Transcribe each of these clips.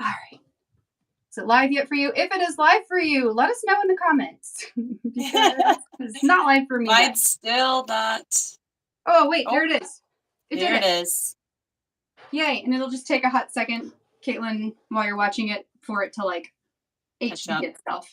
All right. Is it live yet for you? If it is live for you, let us know in the comments. Because it's not live for me yet. Mine's still not. Oh, wait, there it is. There it is. Yay, and it'll just take a hot second, Caitlin, while you're watching it, for it to like HD itself.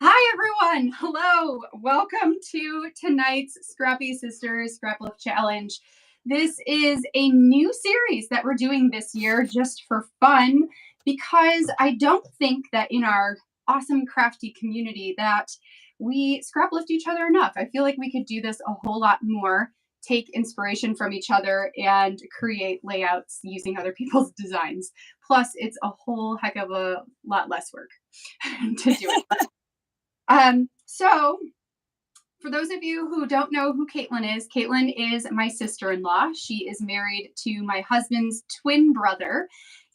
Hi, everyone. Hello. Welcome to tonight's Scrappy Sisters Scraplift Challenge. This is a new series that we're doing this year just for fun, because I don't think that in our awesome crafty community that we scraplift each other enough. I feel like we could do this a whole lot more, take inspiration from each other, and create layouts using other people's designs. Plus, it's a whole heck of a lot less work to do it. So for those of you who don't know who Caitlin is my sister-in-law. She is married to my husband's twin brother,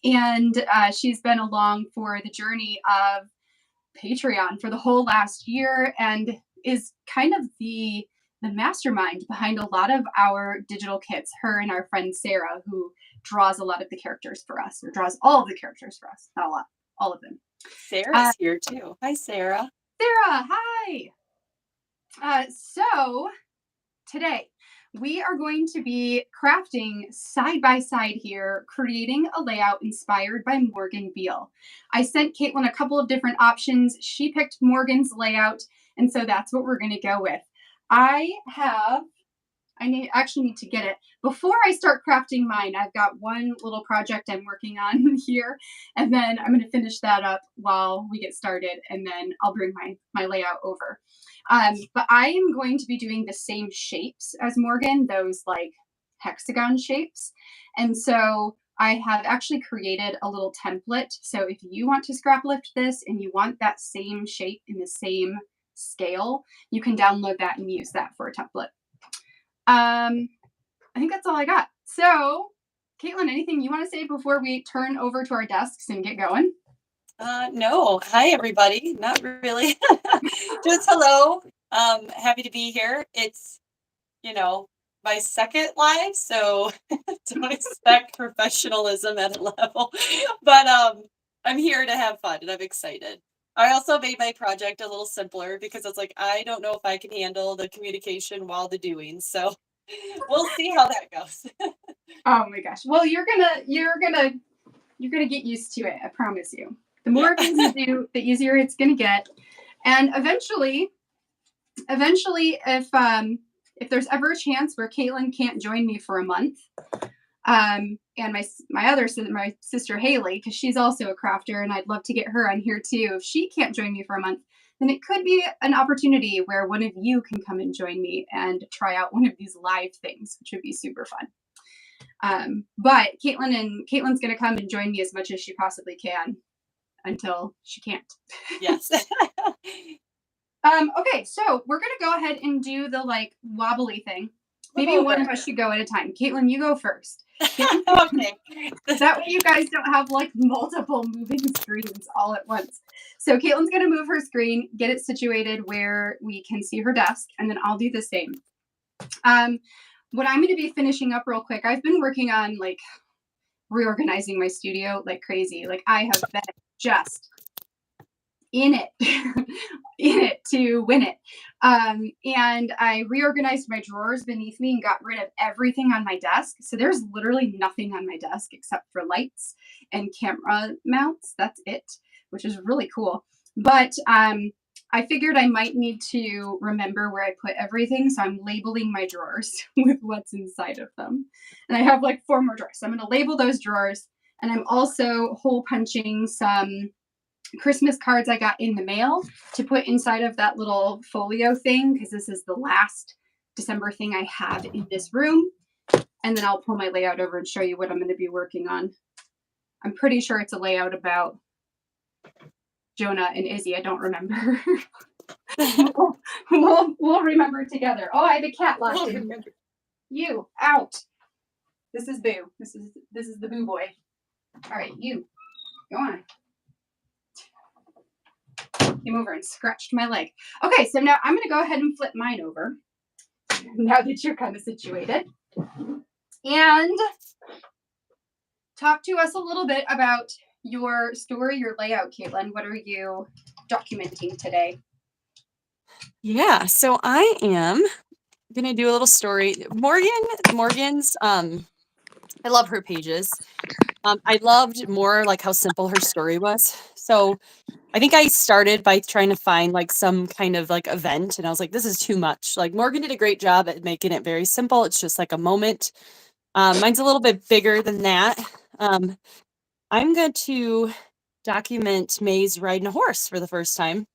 and she's been along for the journey of Patreon for the whole last year and is kind of the mastermind behind a lot of our digital kits. Her and our friend Sarah, who draws a lot of the characters for us, or draws all of the characters for us. Not a lot, all of them. Sarah's here too. Hi, Sarah. Sarah, hi. So today we are going to be crafting side by side here, creating a layout inspired by Morgan Beale. I sent Caitlin a couple of different options. She picked Morgan's layout, and so that's what we're going to go with. I actually need to get it. Before I start crafting mine, I've got one little project I'm working on here, and then I'm going to finish that up while we get started, and then I'll bring my layout over. But I am going to be doing the same shapes as Morgan, those like hexagon shapes. And so I have actually created a little template. So if you want to scraplift this and you want that same shape in the same scale, you can download that and use that for a template. I think that's all I got. So, Caitlin, anything you want to say before we turn over to our desks and get going? No. Hi, everybody. Not really. Just hello. Happy to be here. It's, my second live, so don't expect professionalism at a level. But I'm here to have fun, and I'm excited. I also made my project a little simpler because it's like, I don't know if I can handle the communication while the doing. So we'll see how that goes. Oh my gosh. Well, you're gonna get used to it. I promise you. The more things you do, the easier it's gonna get. And eventually, if there's ever a chance where Caitlin can't join me for a month, and my sister Haley, because she's also a crafter, and I'd love to get her on here too. If she can't join me for a month, then it could be an opportunity where one of you can come and join me and try out one of these live things, which would be super fun. But Caitlin's going to come and join me as much as she possibly can until she can't. Yes. Okay, so we're going to go ahead and do the like wobbly thing. Maybe one of us should go at a time. Caitlin, you go first. Okay. That way you guys don't have like multiple moving screens all at once. So Caitlin's going to move her screen, get it situated where we can see her desk, and then I'll do the same. What I'm going to be finishing up real quick, I've been working on like reorganizing my studio like crazy. Like I have been just in it to win it. And I reorganized my drawers beneath me and got rid of everything on my desk. So there's literally nothing on my desk except for lights and camera mounts. That's it, which is really cool. But I figured I might need to remember where I put everything. So I'm labeling my drawers with what's inside of them. And I have like 4 more drawers. So I'm going to label those drawers. And I'm also hole punching some Christmas cards I got in the mail to put inside of that little folio thing, because this is the last December thing I have in this room. And then I'll pull my layout over and show you what I'm going to be working on. I'm pretty sure it's a layout about Jonah and Izzy. I don't remember. we'll remember together. Oh, I have a cat locked in. You out. This is Boo. This is the Boo boy. All right, you go on. Came over and scratched my leg. Okay, so now I'm going to go ahead and flip mine over. Now that you're kind of situated. And talk to us a little bit about your story, your layout, Caitlin. What are you documenting today? Yeah, so I am gonna do a little story. Morgan's, I love her pages. I loved more like how simple her story was. So I think I started by trying to find like some kind of like event, and I was like, this is too much. Like Morgan did a great job at making it very simple. It's just like a moment. Mine's a little bit bigger than that. I'm going to document May's riding a horse for the first time.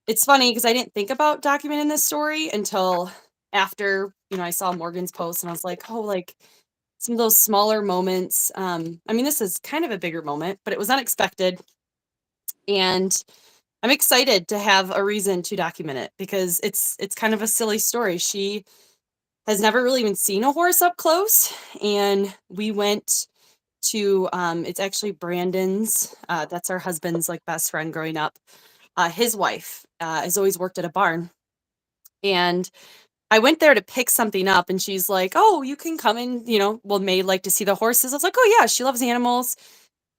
It's funny because I didn't think about documenting this story until after, I saw Morgan's post, and I was like, oh, like some of those smaller moments. I mean, this is kind of a bigger moment, but it was unexpected. And I'm excited to have a reason to document it because it's kind of a silly story. She has never really even seen a horse up close, and we went to it's actually Brandon's, that's our husband's like best friend growing up. His wife has always worked at a barn, and I went there to pick something up, and she's like, oh, you can come in, well, May like to see the horses. I was like, oh yeah, she loves animals.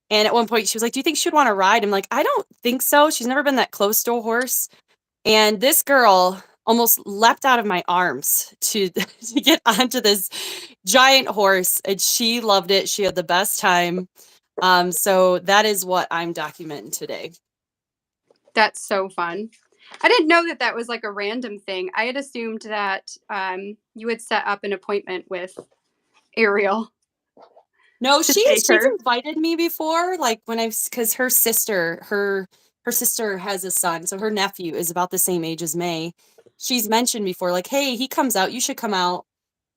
And at one point she was like, do you think she'd want to ride? I'm like, I don't think so. She's never been that close to a horse. And this girl almost leapt out of my arms to get onto this giant horse, and she loved it. She had the best time. So that is what I'm documenting today. That's so fun. I didn't know that that was like a random thing. I had assumed that you would set up an appointment with Ariel. No, to she's take her. invited me before, like when because her sister has a son, so her nephew is about the same age as May. She's mentioned before, like, hey, he comes out, you should come out.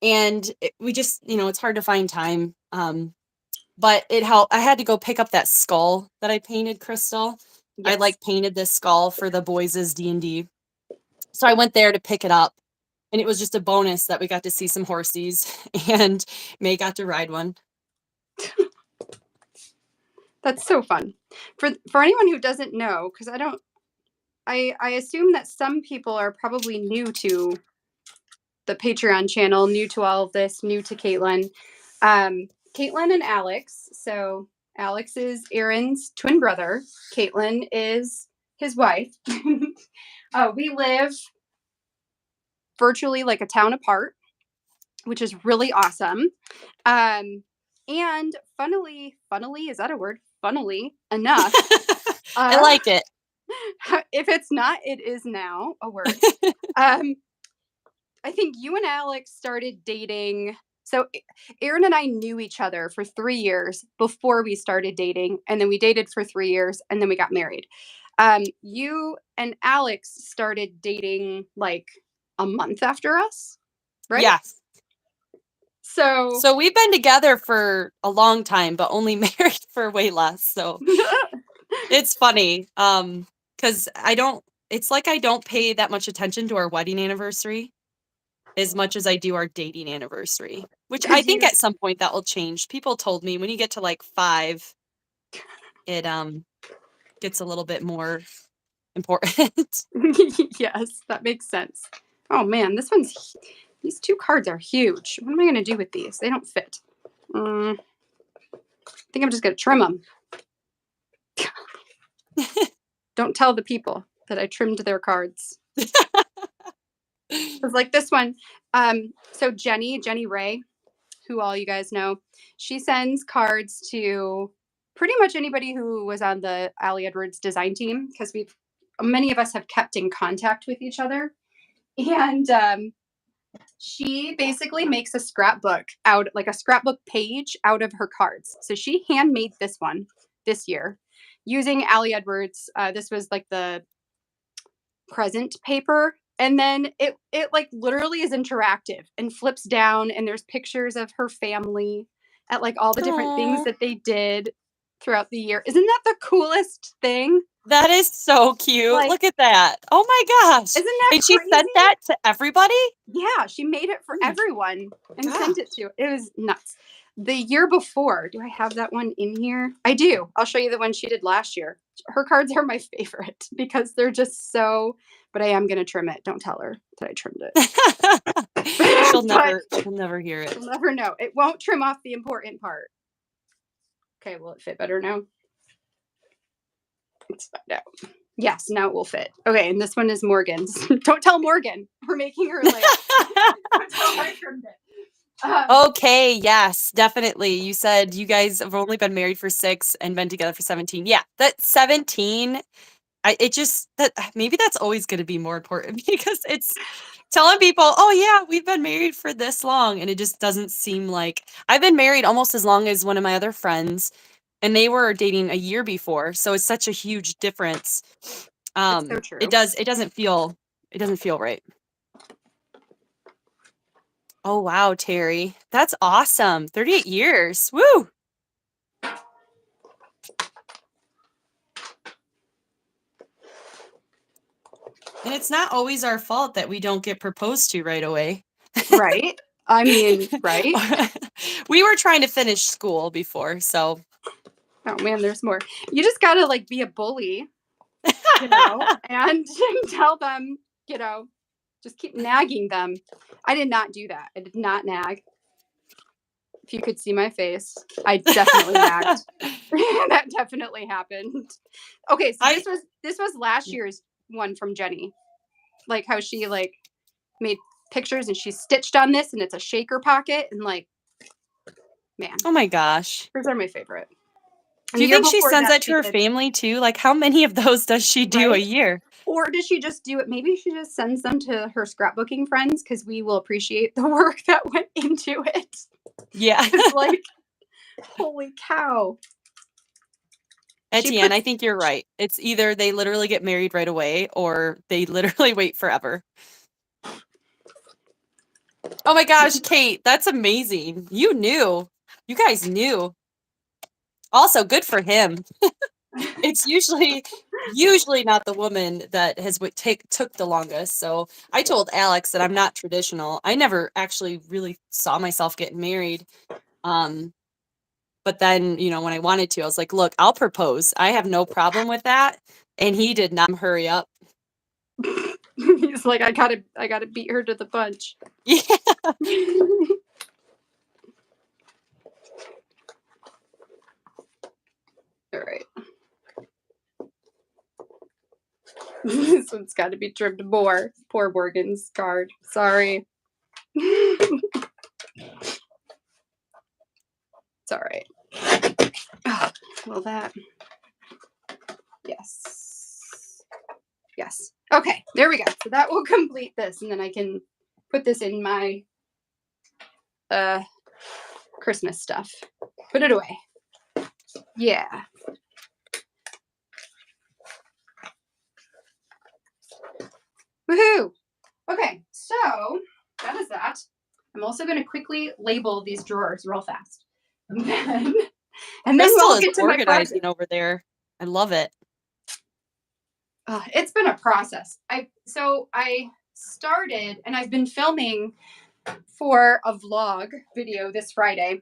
And we just, it's hard to find time. But it helped. I had to go pick up that skull that I painted, Crystal. I Yes. like painted this skull for the boys' D&D. So I went there to pick it up, and it was just a bonus that we got to see some horsies, and May got to ride one. That's so fun. For anyone who doesn't know, because I assume that some people are probably new to the Patreon channel, new to all of this, new to Caitlin. Caitlin and Alex. So Alex is Aaron's twin brother. Caitlin is his wife. We live virtually like a town apart, which is really awesome. And funnily, is that a word? Funnily enough. I like it. If it's not, it is now a word. I think you and Alex started dating. So Aaron and I knew each other for 3 years before we started dating. And then we dated for 3 years and then we got married. You and Alex started dating like a month after us, right? Yes. So we've been together for a long time, but only married for way less. So it's funny. Because it's like I don't pay that much attention to our wedding anniversary as much as I do our dating anniversary, which I think at some point that will change. People told me when you get to like 5, it gets a little bit more important. Yes, that makes sense. Oh man, these 2 cards are huge. What am I going to do with these? They don't fit. I think I'm just going to trim them. Don't tell the people that I trimmed their cards. It's like this one. So Jenny Ray, who all you guys know, she sends cards to pretty much anybody who was on the Allie Edwards design team, because many of us have kept in contact with each other. And she basically makes a scrapbook like a scrapbook page out of her cards. So she handmade this one this year using Allie Edwards. This was like the present paper. And then it like literally is interactive and flips down, and there's pictures of her family at like all the different things that they did throughout the year. Isn't that the coolest thing? That is so cute. Like, look at that. Oh my gosh. Isn't that And crazy? she sent that to everybody? Yeah, she made it for everyone and sent it to. It was nuts. The year before, do I have that one in here? I do. I'll show you the one she did last year. Her cards are my favorite because they're just so, but I am going to trim it. Don't tell her that I trimmed it. She'll But never hear it. you'll never know. It won't trim off the important part. Okay, will it fit better now? Let's find out. Yes, now it will fit. Okay, and this one is Morgan's. Don't tell Morgan. We're making her laugh. Don't tell her I trimmed it. Okay, yes, definitely. You said you guys have only been married for 6 and been together for 17. Yeah, that 17, maybe that's always going to be more important because it's telling people, oh yeah, we've been married for this long. And it just doesn't seem like I've been married almost as long as one of my other friends, and they were dating a year before. So it's such a huge difference. It's so true. It doesn't feel right. Oh, wow, Terry. That's awesome. 38 years. Woo! And it's not always our fault that we don't get proposed to right away. Right? I mean, right? We were trying to finish school before, so. Oh man, there's more. You just gotta like be a bully, you know, and tell them, you know, just keep nagging them. I did not do that. I did not nag. If you could see my face, I definitely nagged. That definitely happened. Okay, so this was last year's one from Jenny. Like how she like made pictures and she stitched on this and it's a shaker pocket and like, man. Oh my gosh. Those are my favorite. Do you think she sends that to her family too? Like how many of those does she do a year? Or does she just do it? Maybe she just sends them to her scrapbooking friends because we will appreciate the work that went into it. Yeah. It's like, holy cow. Etienne, I think you're right. It's either they literally get married right away or they literally wait forever. Oh my gosh, Kate, that's amazing. You knew. You guys knew. Also, good for him. It's usually not the woman that has took the longest. So I told Alex that I'm not traditional. I never actually really saw myself getting married. But then, you know, when I wanted to, I was like, look, I'll propose. I have no problem with that. And he did not hurry up. He's like, I gotta beat her to the punch. Yeah. All right. This one's got to be trimmed more. Poor Morgan's card. Sorry. It's all right. Oh, well, that. Yes. Okay, there we go. So that will complete this, and then I can put this in my Christmas stuff. Put it away. Yeah. Woohoo! Okay, so that is that. I'm also going to quickly label these drawers real fast. And then we'll get to organizing my over there. I love it. It's been a process. I started, and I've been filming for a vlog video this Friday.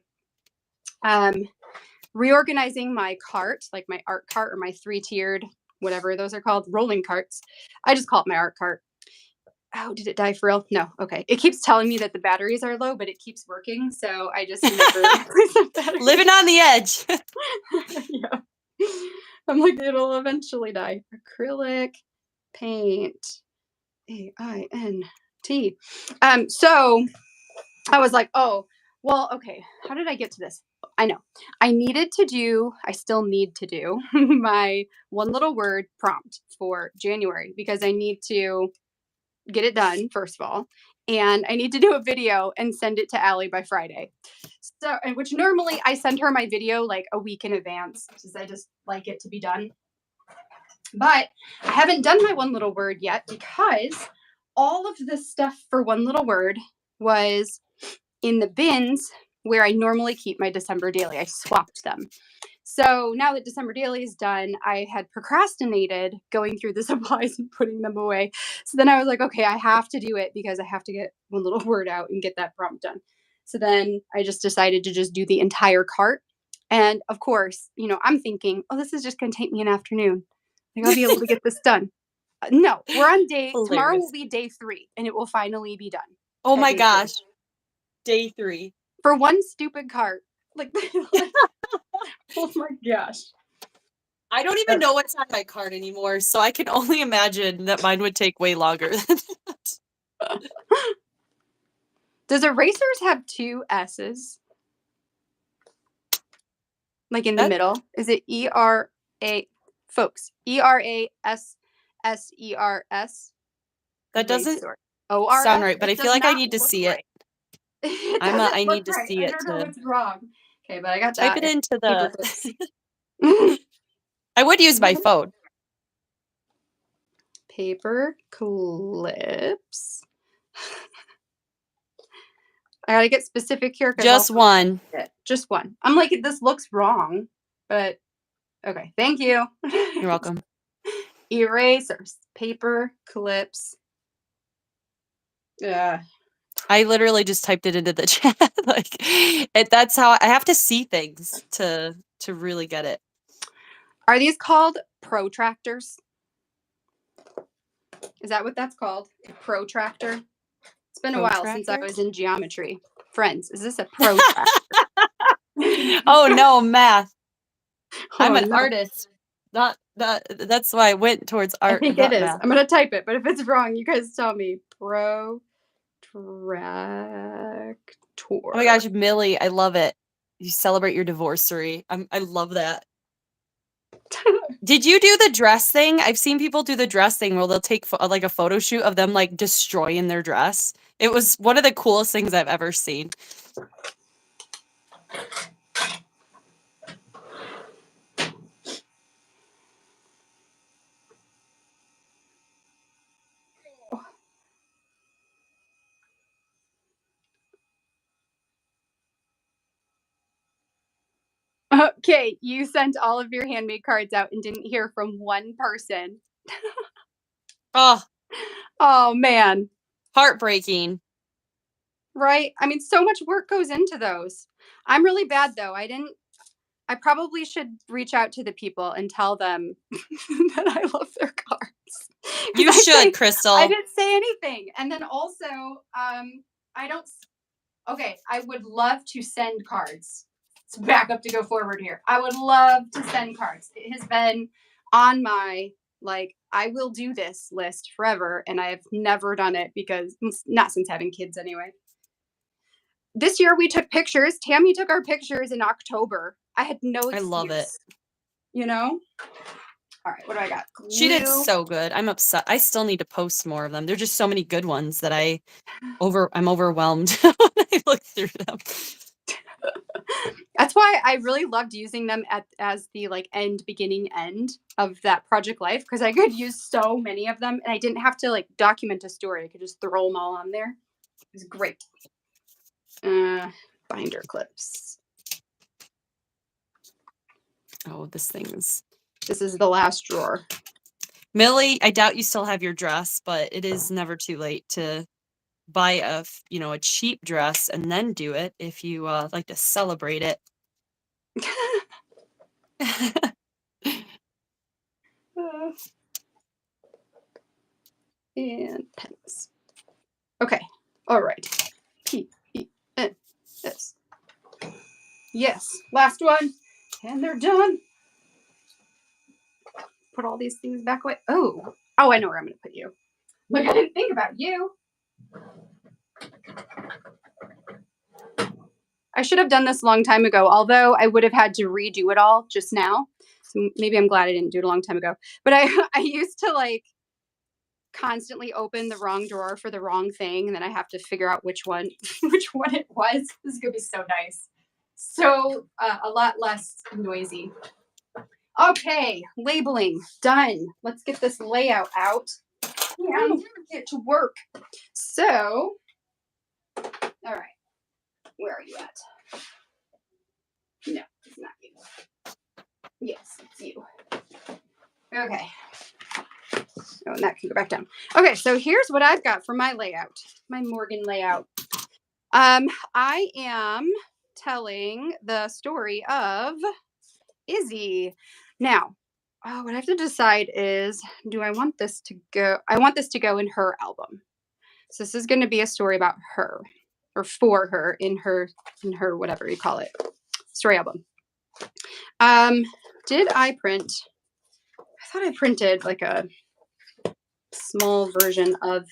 Reorganizing my cart, like my art cart or my 3-tiered, whatever those are called, rolling carts. I just call it my art cart. Oh, did it die for real? No. Okay. It keeps telling me that the batteries are low, but it keeps working. So I just never replace the batteries. Living on the edge. Yeah. I'm like, it'll eventually die. Acrylic paint. AINT. So I was like, oh, well, okay. How did I get to this? I know. I still need to do my one little word prompt for January because I need to get it done, first of all. And I need to do a video and send it to Allie by Friday. So, which normally I send her my video like a week in advance because I just like it to be done. But I haven't done my one little word yet because all of the stuff for one little word was in the bins where I normally keep my December daily. I swapped them. So now that December daily is done, I had procrastinated going through the supplies and putting them away. So then I was like, okay, I have to do it because I have to get one little word out and get that prompt done. So then I just decided to just do the entire cart. And of course, you know, I'm thinking, oh, this is just going to take me an afternoon. Like I'll be able to get this done. No, we're on tomorrow will be day 3 and it will finally be done. Oh my day 2. gosh. Day 3. For one stupid cart. Like, oh my gosh. I don't even know what's on my card anymore, so I can only imagine that mine would take way longer than that. Does erasers have 2 S's? Like in the middle? Is it E-R-A, folks, E-R-A-S-S-E-R-S? That doesn't O-R-S? sound right, but I It feel does like I not need to look see right. it. It I doesn't need look to right. see I it don't know to. what's wrong. Okay, but I got Type that. it into Paper the. clips. I would use my phone. Paper clips. I gotta get specific here. Just one. Just one. I'm like, this looks wrong, but okay. Thank you. You're welcome. Erasers, paper clips. Yeah. I literally just typed it into the chat. That's how I have to see things to really get it. Are these called protractors? Is that what that's called? A protractor? It's been a while since I was in geometry. Friends, is this a protractor? Oh no, math. I'm an no. artist. That's why I went towards art. I think it is. Math. I'm gonna type it, but if it's wrong, you guys tell me. Protractor. Oh my gosh, Millie, I love it. You celebrate your divorcery. I love that. Did you do the dress thing? I've seen people do the dress thing where they'll take like a photo shoot of them like destroying their dress. It was one of the coolest things I've ever seen. Okay, you sent all of your handmade cards out and didn't hear from one person. Oh man. Heartbreaking. Right? I mean, so much work goes into those. I'm really bad though. I probably should reach out to the people and tell them that I love their cards. You should, Crystal. I didn't say anything. And then also, I don't. Okay, I would love to send cards. Let's back up to go forward here. I would love to send cards. It has been on my I will do this list forever, and I have never done it because not since having kids anyway. This year we took pictures. Tammy took our pictures in October. I had no excuse. I love it. You know? All right, what do I got? Glue. She did so good. I'm upset. I still need to post more of them. There's just so many good ones that I'm overwhelmed when I look through them. That's why I really loved using them as the beginning end of that project life, because I could use so many of them and I didn't have to document a story. I could just throw them all on there. It was great. Binder clips. Oh, this is the last drawer. Millie, I doubt you still have your dress, but it is never too late to buy a cheap dress and then do it if you like to celebrate it. And pens. Okay. All right. P-E-N-S. Yes. Last one. And they're done. Put all these things back away. Oh, I know where I'm going to put you. Look, I didn't think about you. I should have done this a long time ago, although I would have had to redo it all just now. So maybe I'm glad I didn't do it a long time ago. But I used to constantly open the wrong drawer for the wrong thing, and then I have to figure out which one it was. This is gonna be so nice. So a lot less noisy. Okay, labeling done. Let's get this layout out and get to work. So, all right, where are you at? No, it's not you. Yes, it's you. Okay. Oh, and that can go back down. Okay, so here's what I've got for my layout, my Morgan layout. I am telling the story of Izzy. Now, what I have to decide is, do I want this to go? I want this to go in her album. So this is going to be a story about her, or for her, in her whatever you call it, story album. Did I print? I thought I printed like a small version of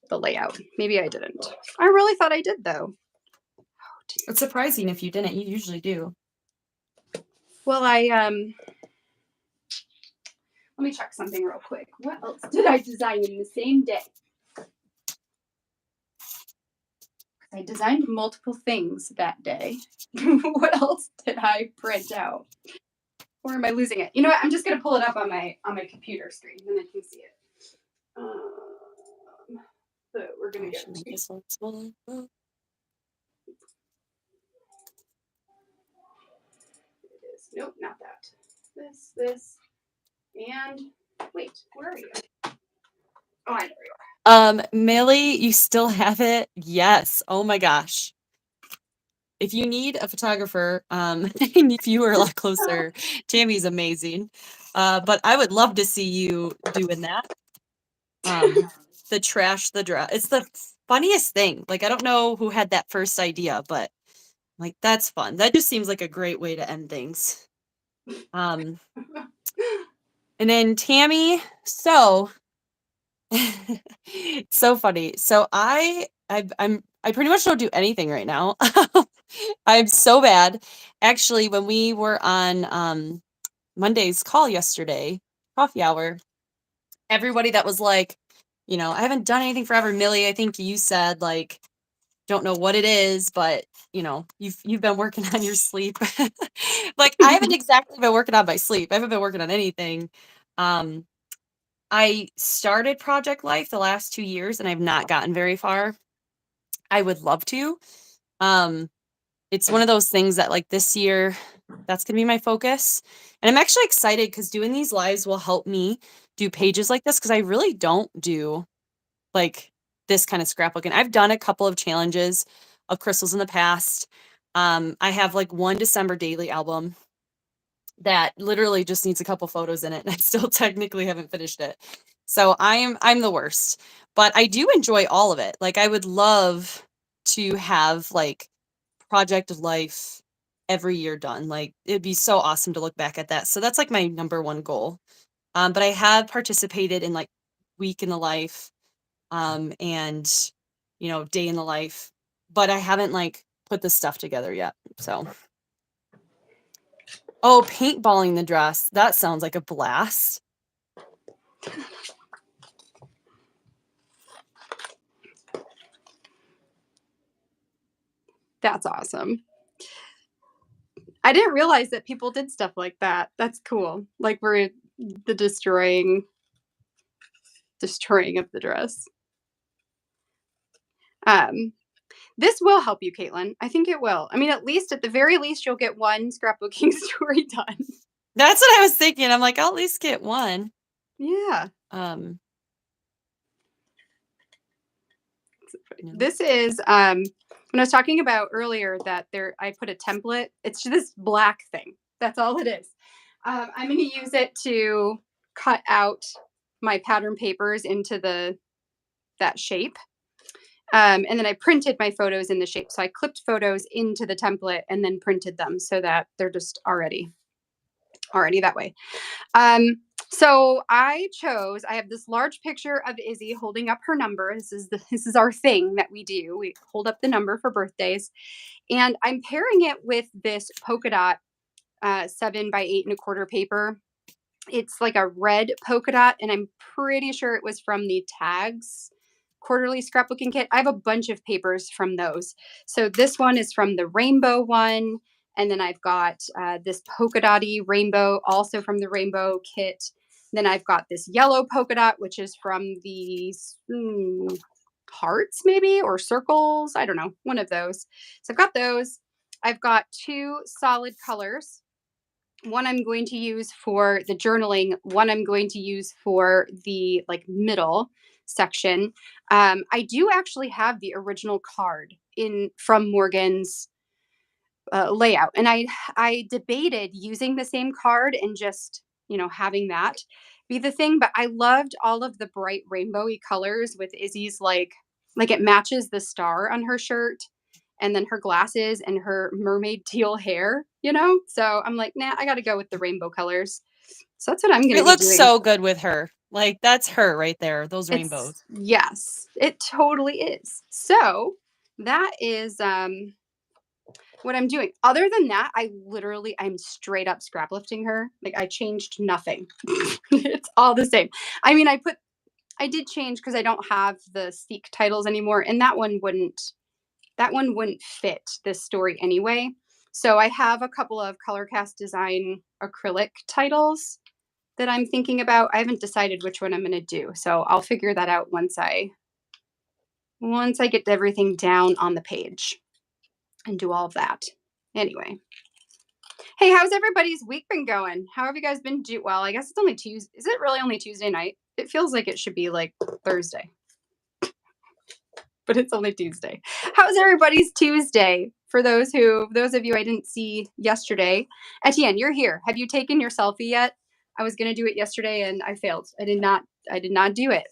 the layout. Maybe I didn't. I really thought I did though. It's surprising if you didn't. You usually do. Well, let me check something real quick. What else did I design in the same day? I designed multiple things that day. What else did I print out? Or am I losing it? You know what? I'm just gonna pull it up on my computer screen, and I can see it. So we're gonna get this one small. It is. Nope, not that. This, and wait, where are you? Oh, I know where you are. Millie, you still have it? Yes. Oh my gosh. If you need a photographer, if you were a lot closer, Tammy's amazing. But I would love to see you doing that. The trash, the dress. It's the funniest thing. Like, I don't know who had that first idea, but like, that's fun. That just seems like a great way to end things. And then Tammy, so so funny. So I pretty much don't do anything right now. I'm so bad. Actually, when we were on Monday's call yesterday, coffee hour, everybody that was like, I haven't done anything forever. Millie, I think you said like, don't know what it is, but you've been working on your sleep. Like, I haven't exactly been working on my sleep. I haven't been working on anything. I started Project Life the last 2 years and I've not gotten very far. I would love to. It's one of those things that like this year, that's going to be my focus. And I'm actually excited because doing these lives will help me do pages like this because I really don't do like this kind of scrapbooking. I've done a couple of challenges of crystals in the past. I have like one December daily album that literally just needs a couple photos in it, and I still technically haven't finished it. So I'm the worst, but I do enjoy all of it. Like, I would love to have like Project Life every year done. Like, it'd be so awesome to look back at that. So that's like my number one goal. But I have participated in like Week in the Life, and Day in the Life, but I haven't like put the stuff together yet. So oh, paintballing the dress. That sounds like a blast. That's awesome. I didn't realize that people did stuff like that. That's cool. Like, we're the destroying of the dress. This will help you, Caitlin. I think it will. I mean, at the very least, you'll get one scrapbooking story done. That's what I was thinking. I'm like, I'll at least get one. Yeah. This is when I was talking about earlier that I put a template. It's this black thing. That's all it is. I'm going to use it to cut out my pattern papers into that shape. And then I printed my photos in the shape. So I clipped photos into the template and then printed them so that they're just already that way. So I have this large picture of Izzy holding up her number. This is our thing that we do. We hold up the number for birthdays, and I'm pairing it with this polka dot 7 by 8.25 paper. It's like a red polka dot, and I'm pretty sure it was from the Tags quarterly scrapbooking kit. I have a bunch of papers from those. So this one is from the rainbow one. And then I've got this polka dotty rainbow, also from the rainbow kit. Then I've got this yellow polka dot, which is from these hearts maybe, or circles. I don't know, one of those. So I've got those. I've got 2 solid colors. One I'm going to use for the journaling. One I'm going to use for the like middle section. I do actually have the original card from Morgan's layout, and I debated using the same card and just having that. be the thing, but I loved all of the bright rainbowy colors with Izzy's like it matches the star on her shirt and then her glasses and her mermaid teal hair, you know? So I'm like, nah, I got to go with the rainbow colors. So that's what I'm going to It be looks doing. so good with her. Like, that's her right there, those rainbows. Yes, it totally is. So that is what I'm doing. Other than that, I'm straight up scrap lifting her. Like I changed nothing. It's all the same. I mean, I did change because I don't have the Seek titles anymore, and that one wouldn't fit this story anyway. So I have a couple of color cast design acrylic titles that I'm thinking about. I haven't decided which one I'm going to do. So I'll figure that out once I get everything down on the page and do all of that. Anyway. Hey, how's everybody's week been going? How have you guys been well, I guess it's only Tuesday. Is it really only Tuesday night? It feels like it should be like Thursday. But it's only Tuesday. How's everybody's Tuesday? For those of you I didn't see yesterday, Etienne, you're here. Have you taken your selfie yet? I was gonna do it yesterday and I failed. I did not do it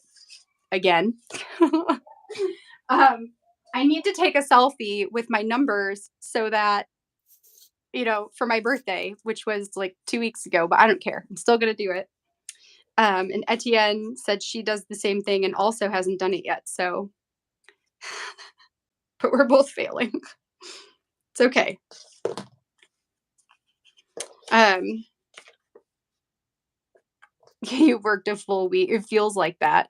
again. I need to take a selfie with my numbers so that, for my birthday, which was like 2 weeks ago, but I don't care. I'm still gonna do it. And Etienne said she does the same thing and also hasn't done it yet. So but we're both failing. It's okay. You worked a full week. It feels like that.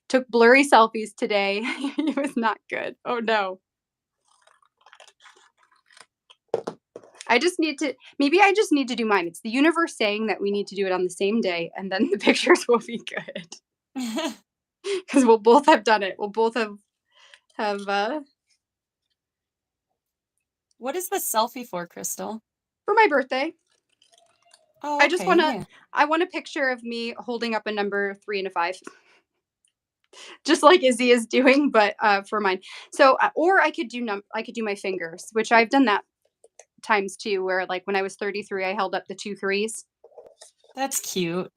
Took blurry selfies today. It was not good. Oh no. I just need to do mine. It's the universe saying that we need to do it on the same day and then the pictures will be good. Because we'll both have done it. We'll both have What is the selfie for, Crystal? for my birthday. Oh, I just okay, yeah. I want a picture of me holding up a number 3 and a 5. Just like Izzy is doing, but for mine. So, or I could do my fingers, which I've done that times too, where like when I was 33, I held up the 2 3s. That's cute.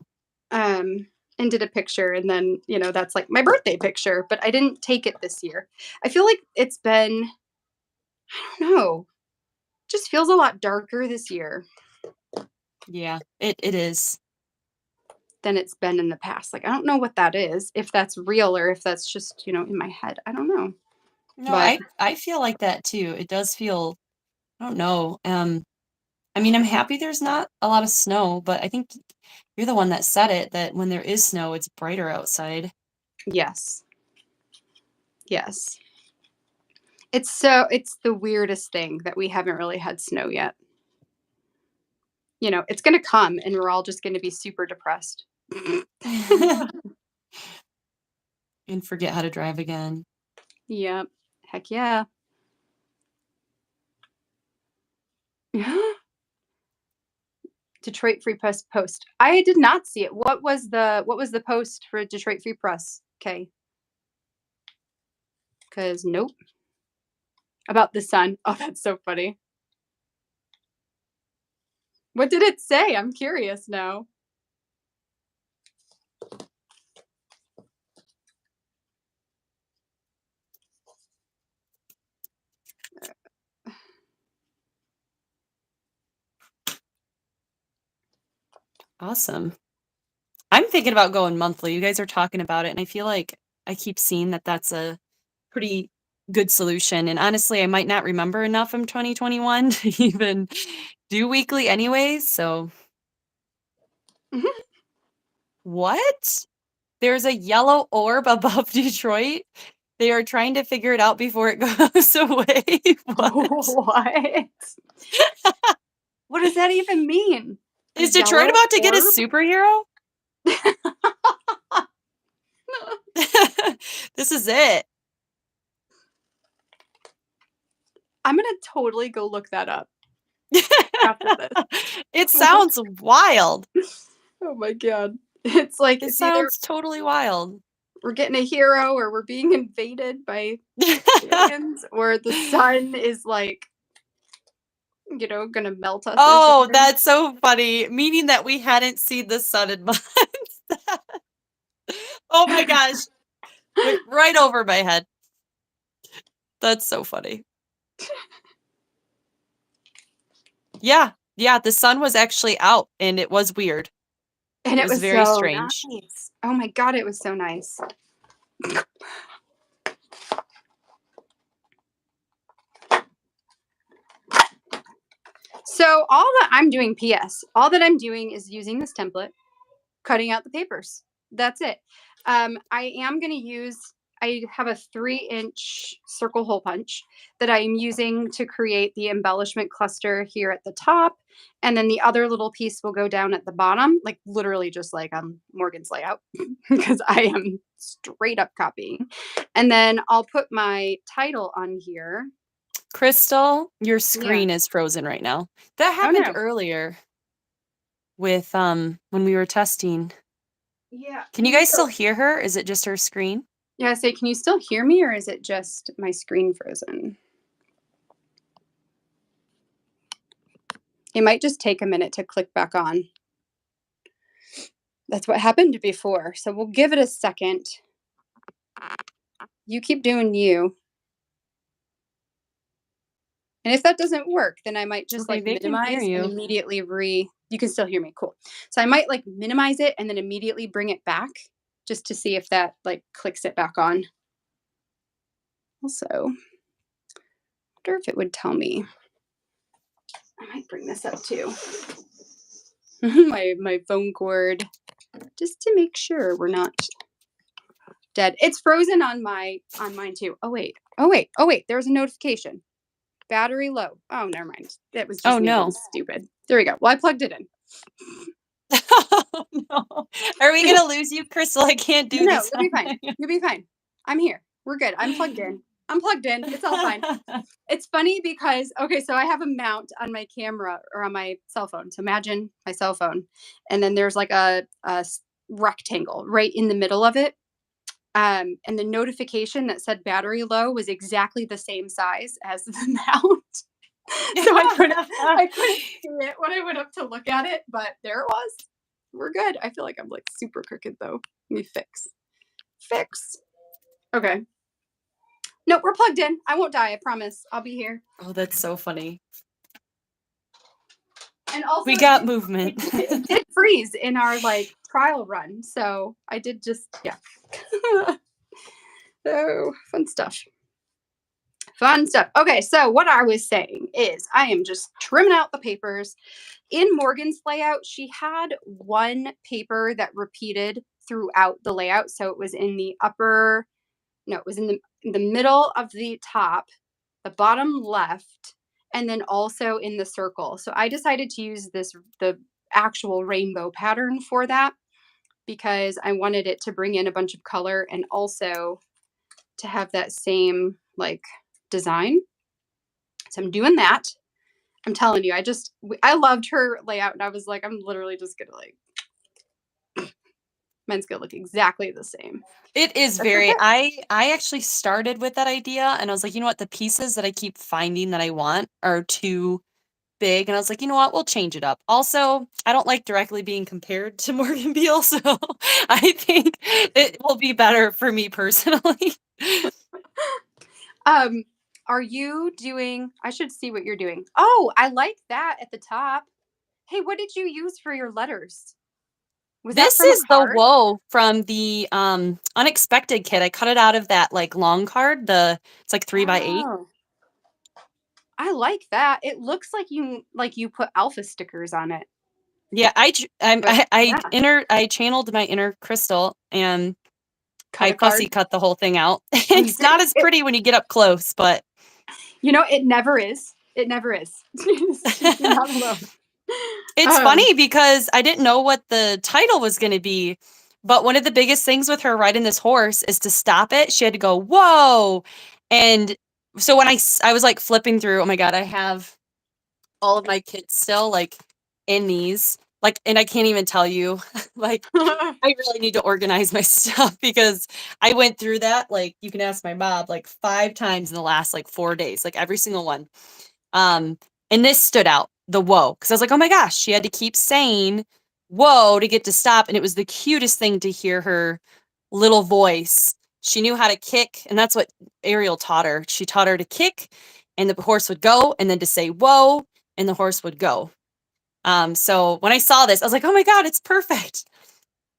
And did a picture, and then that's like my birthday picture, but I didn't take it this year. I feel like it's been, I don't know, just feels a lot darker this year. Yeah, it is. Than it's been in the past. Like I don't know what that is, if that's real or if that's just in my head. I don't know. No, But I feel like that too. It does feel, I don't know. I mean, I'm happy there's not a lot of snow, but I think you're the one that said it, that when there is snow, it's brighter outside. yes. It's the weirdest thing that we haven't really had snow yet. It's going to come and we're all just going to be super depressed. And forget how to drive again. Yep. Heck yeah. Detroit Free Press post. I did not see it. What was the post for Detroit Free Press? Okay. Because nope. About the sun. Oh, that's so funny. What did it say? I'm curious now. Awesome. I'm thinking about going monthly. You guys are talking about it, and I feel like I keep seeing that that's a pretty good solution. And honestly, I might not remember enough from 2021 to even do weekly anyways. So, what? There's a yellow orb above Detroit. They are trying to figure it out before it goes away. What? What does that even mean? Is Detroit about to get a superhero? This is it. I'm going to totally go look that up. After this. It sounds wild. Oh my God. It's like It sounds totally wild. We're getting a hero or we're being invaded by aliens or the sun is like gonna melt us. Oh, that's so funny. Meaning that we hadn't seen the sun in months. Oh my gosh. Went right over my head. That's so funny. Yeah. Yeah. The sun was actually out and it was weird. And it was very so strange. nice. Oh my God, it was so nice. So all that I'm doing, all that I'm doing is using this template, cutting out the papers. That's it. I am going to use, I have a 3-inch circle hole punch that I am using to create the embellishment cluster here at the top. And then the other little piece will go down at the bottom, like literally just like on Morgan's layout, because I am straight up copying. And then I'll put my title on here. Crystal, your screen is frozen right now. That happened earlier with when we were testing. Yeah. Can you guys still hear her? Is it just her screen? Yeah, say, can you still hear me, or is it just my screen frozen? It might just take a minute to click back on. That's what happened before. So we'll give it a second. You keep doing you. And if that doesn't work, then I might just like minimize and immediately you can still hear me. Cool. So I might like minimize it and then immediately bring it back just to see if that like clicks it back on. Also, I wonder if it would tell me. I might bring this up too. my phone cord, just to make sure we're not dead. It's frozen on mine too. Oh wait. There's a notification. Battery low. Oh, never mind. That was just me being stupid. There we go. Well, I plugged it in. Oh, no. Are we gonna lose you, Crystal? I can't do this. No, you'll be fine. You'll be fine. I'm here. We're good. I'm plugged in. It's all fine. It's funny because, okay, so I have a mount on my camera or on my cell phone. So imagine my cell phone. And then there's like a rectangle right in the middle of it. And the notification that said battery low was exactly the same size as the mount. So I couldn't see it when I went up to look at it, but there it was. We're good. I feel like I'm like super crooked though. Let me fix. Okay. No, we're plugged in. I won't die. I promise. I'll be here. Oh, that's so funny. And also, we got movement. It did freeze in our like trial run, so I did just Oh, fun stuff. Okay, so what I was saying is I am just trimming out the papers. In Morgan's layout, she had one paper that repeated throughout the layout. So it was in the it was in the middle of the top, the bottom left, and then also in the circle. So I decided to use the actual rainbow pattern for that because I wanted it to bring in a bunch of color and also to have that same like design. So I'm doing that. I'm telling you, I loved her layout and I was like, I'm literally just gonna like, mine's gonna look exactly the same. It is very, I actually started with that idea and I was like, you know what, the pieces that I keep finding that I want are too big. And I was like, you know what, we'll change it up. Also, I don't like directly being compared to Morgan Beale, so I think it will be better for me personally. Are you doing, I should see what you're doing. Oh, I like that at the top. Hey, what did you use for your letters? This is the Whoa from the Unexpected kit. I cut it out of that like long card. It's like 3x8. I like that. It looks like you put alpha stickers on it. Yeah, I channeled my inner Crystal and I fussy cut the whole thing out. It's not as pretty when you get up close, but you know, it never is. It never is. You're not alone. It's funny because I didn't know what the title was going to be, but one of the biggest things with her riding this horse is to stop it. She had to go, whoa. And so when I was like flipping through, oh my God, I have all of my kits still like in these, like, and I can't even tell you, like, I really need to organize my stuff because I went through that. Like, you can ask my mom like 5 times in the last like 4 days, like every single one. And this stood out, the whoa, because I was like, oh my gosh, she had to keep saying whoa to get to stop. And it was the cutest thing to hear her little voice. She knew how to kick, and that's what Ariel taught her. She taught her to kick, and the horse would go, and then to say whoa, and the horse would go. So when I saw this, I was like, oh my God, it's perfect.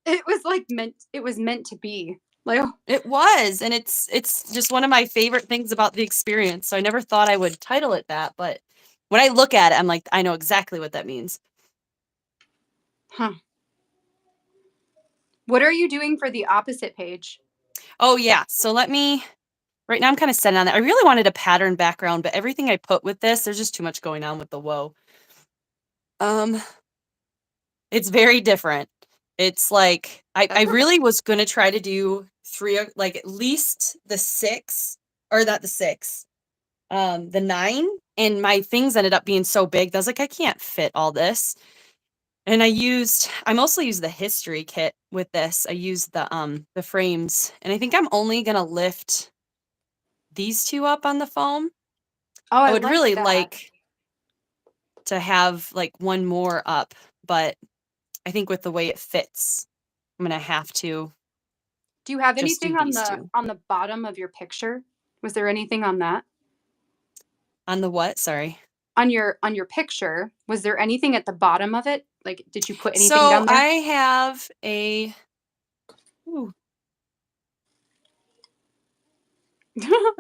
It was like meant to be. Like, It was, and it's just one of my favorite things about the experience. So I never thought I would title it that, but when I look at it, I'm like, I know exactly what that means. huh. What are you doing for the opposite page? Oh yeah. So right now I'm kind of set on that. I really wanted a pattern background, but everything I put with this, there's just too much going on with the whoa. It's very different. It's like, I really was going to try to do like at least the 6, or not the 6, the 9, and my things ended up being so big that I was like, I can't fit all this. And I mostly use the history kit with this. I used the frames, and I think I'm only going to lift these 2 up on the foam. Oh, I would really that. like to have like one more up, but I think with the way it fits, I'm going to have to Do you have just do anything these 2. on the bottom of your picture? Was there anything on that? On the what? Sorry. On your picture, was there anything at the bottom of it? Like, did you put anything So down I there? have a, ooh,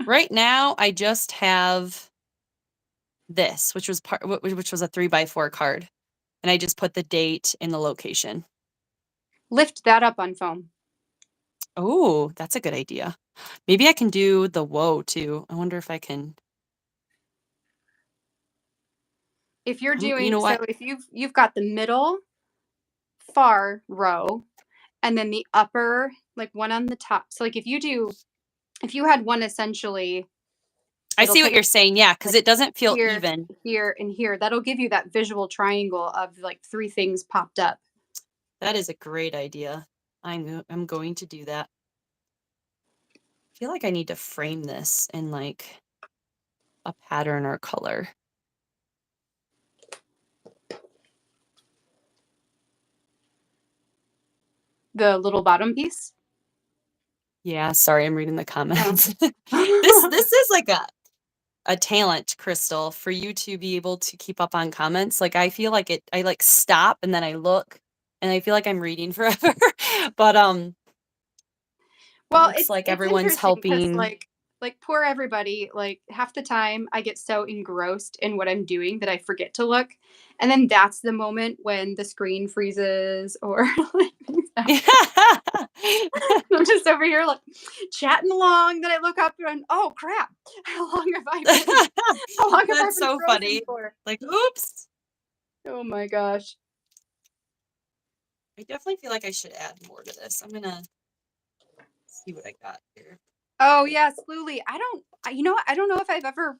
right now I just have this, which was a 3x4 card, and I just put the date and the location. Lift that up on foam. Oh, that's a good idea. Maybe I can do the whoa too. I wonder if I can. If you're You doing know so, what? if you've got the middle far row, and then the upper, like one on the top. So like if you had one essentially, I it'll see what take you're saying. Yeah, because like it doesn't feel here, even. here, and here. That'll give you that visual triangle of like 3 things popped up. That is a great idea. I'm going to do that. I feel like I need to frame this in like a pattern or color. The little bottom piece. Yeah, sorry, I'm reading the comments. Oh. This is like a talent, Crystal, for you to be able to keep up on comments. Like I feel like I like stop and then I look and I feel like I'm reading forever. But it Well, looks like it's everyone's interesting because helping. like poor everybody, like half the time I get so engrossed in what I'm doing that I forget to look. And then that's the moment when the screen freezes or like things happen. I'm just over here like chatting along. Then I look up and oh crap, how long have I That's been so frozen funny. for? Like, oops. Oh my gosh. I definitely feel like I should add more to this. I'm gonna see what I got here. Oh yes, Luli. You know what? I don't know if I've ever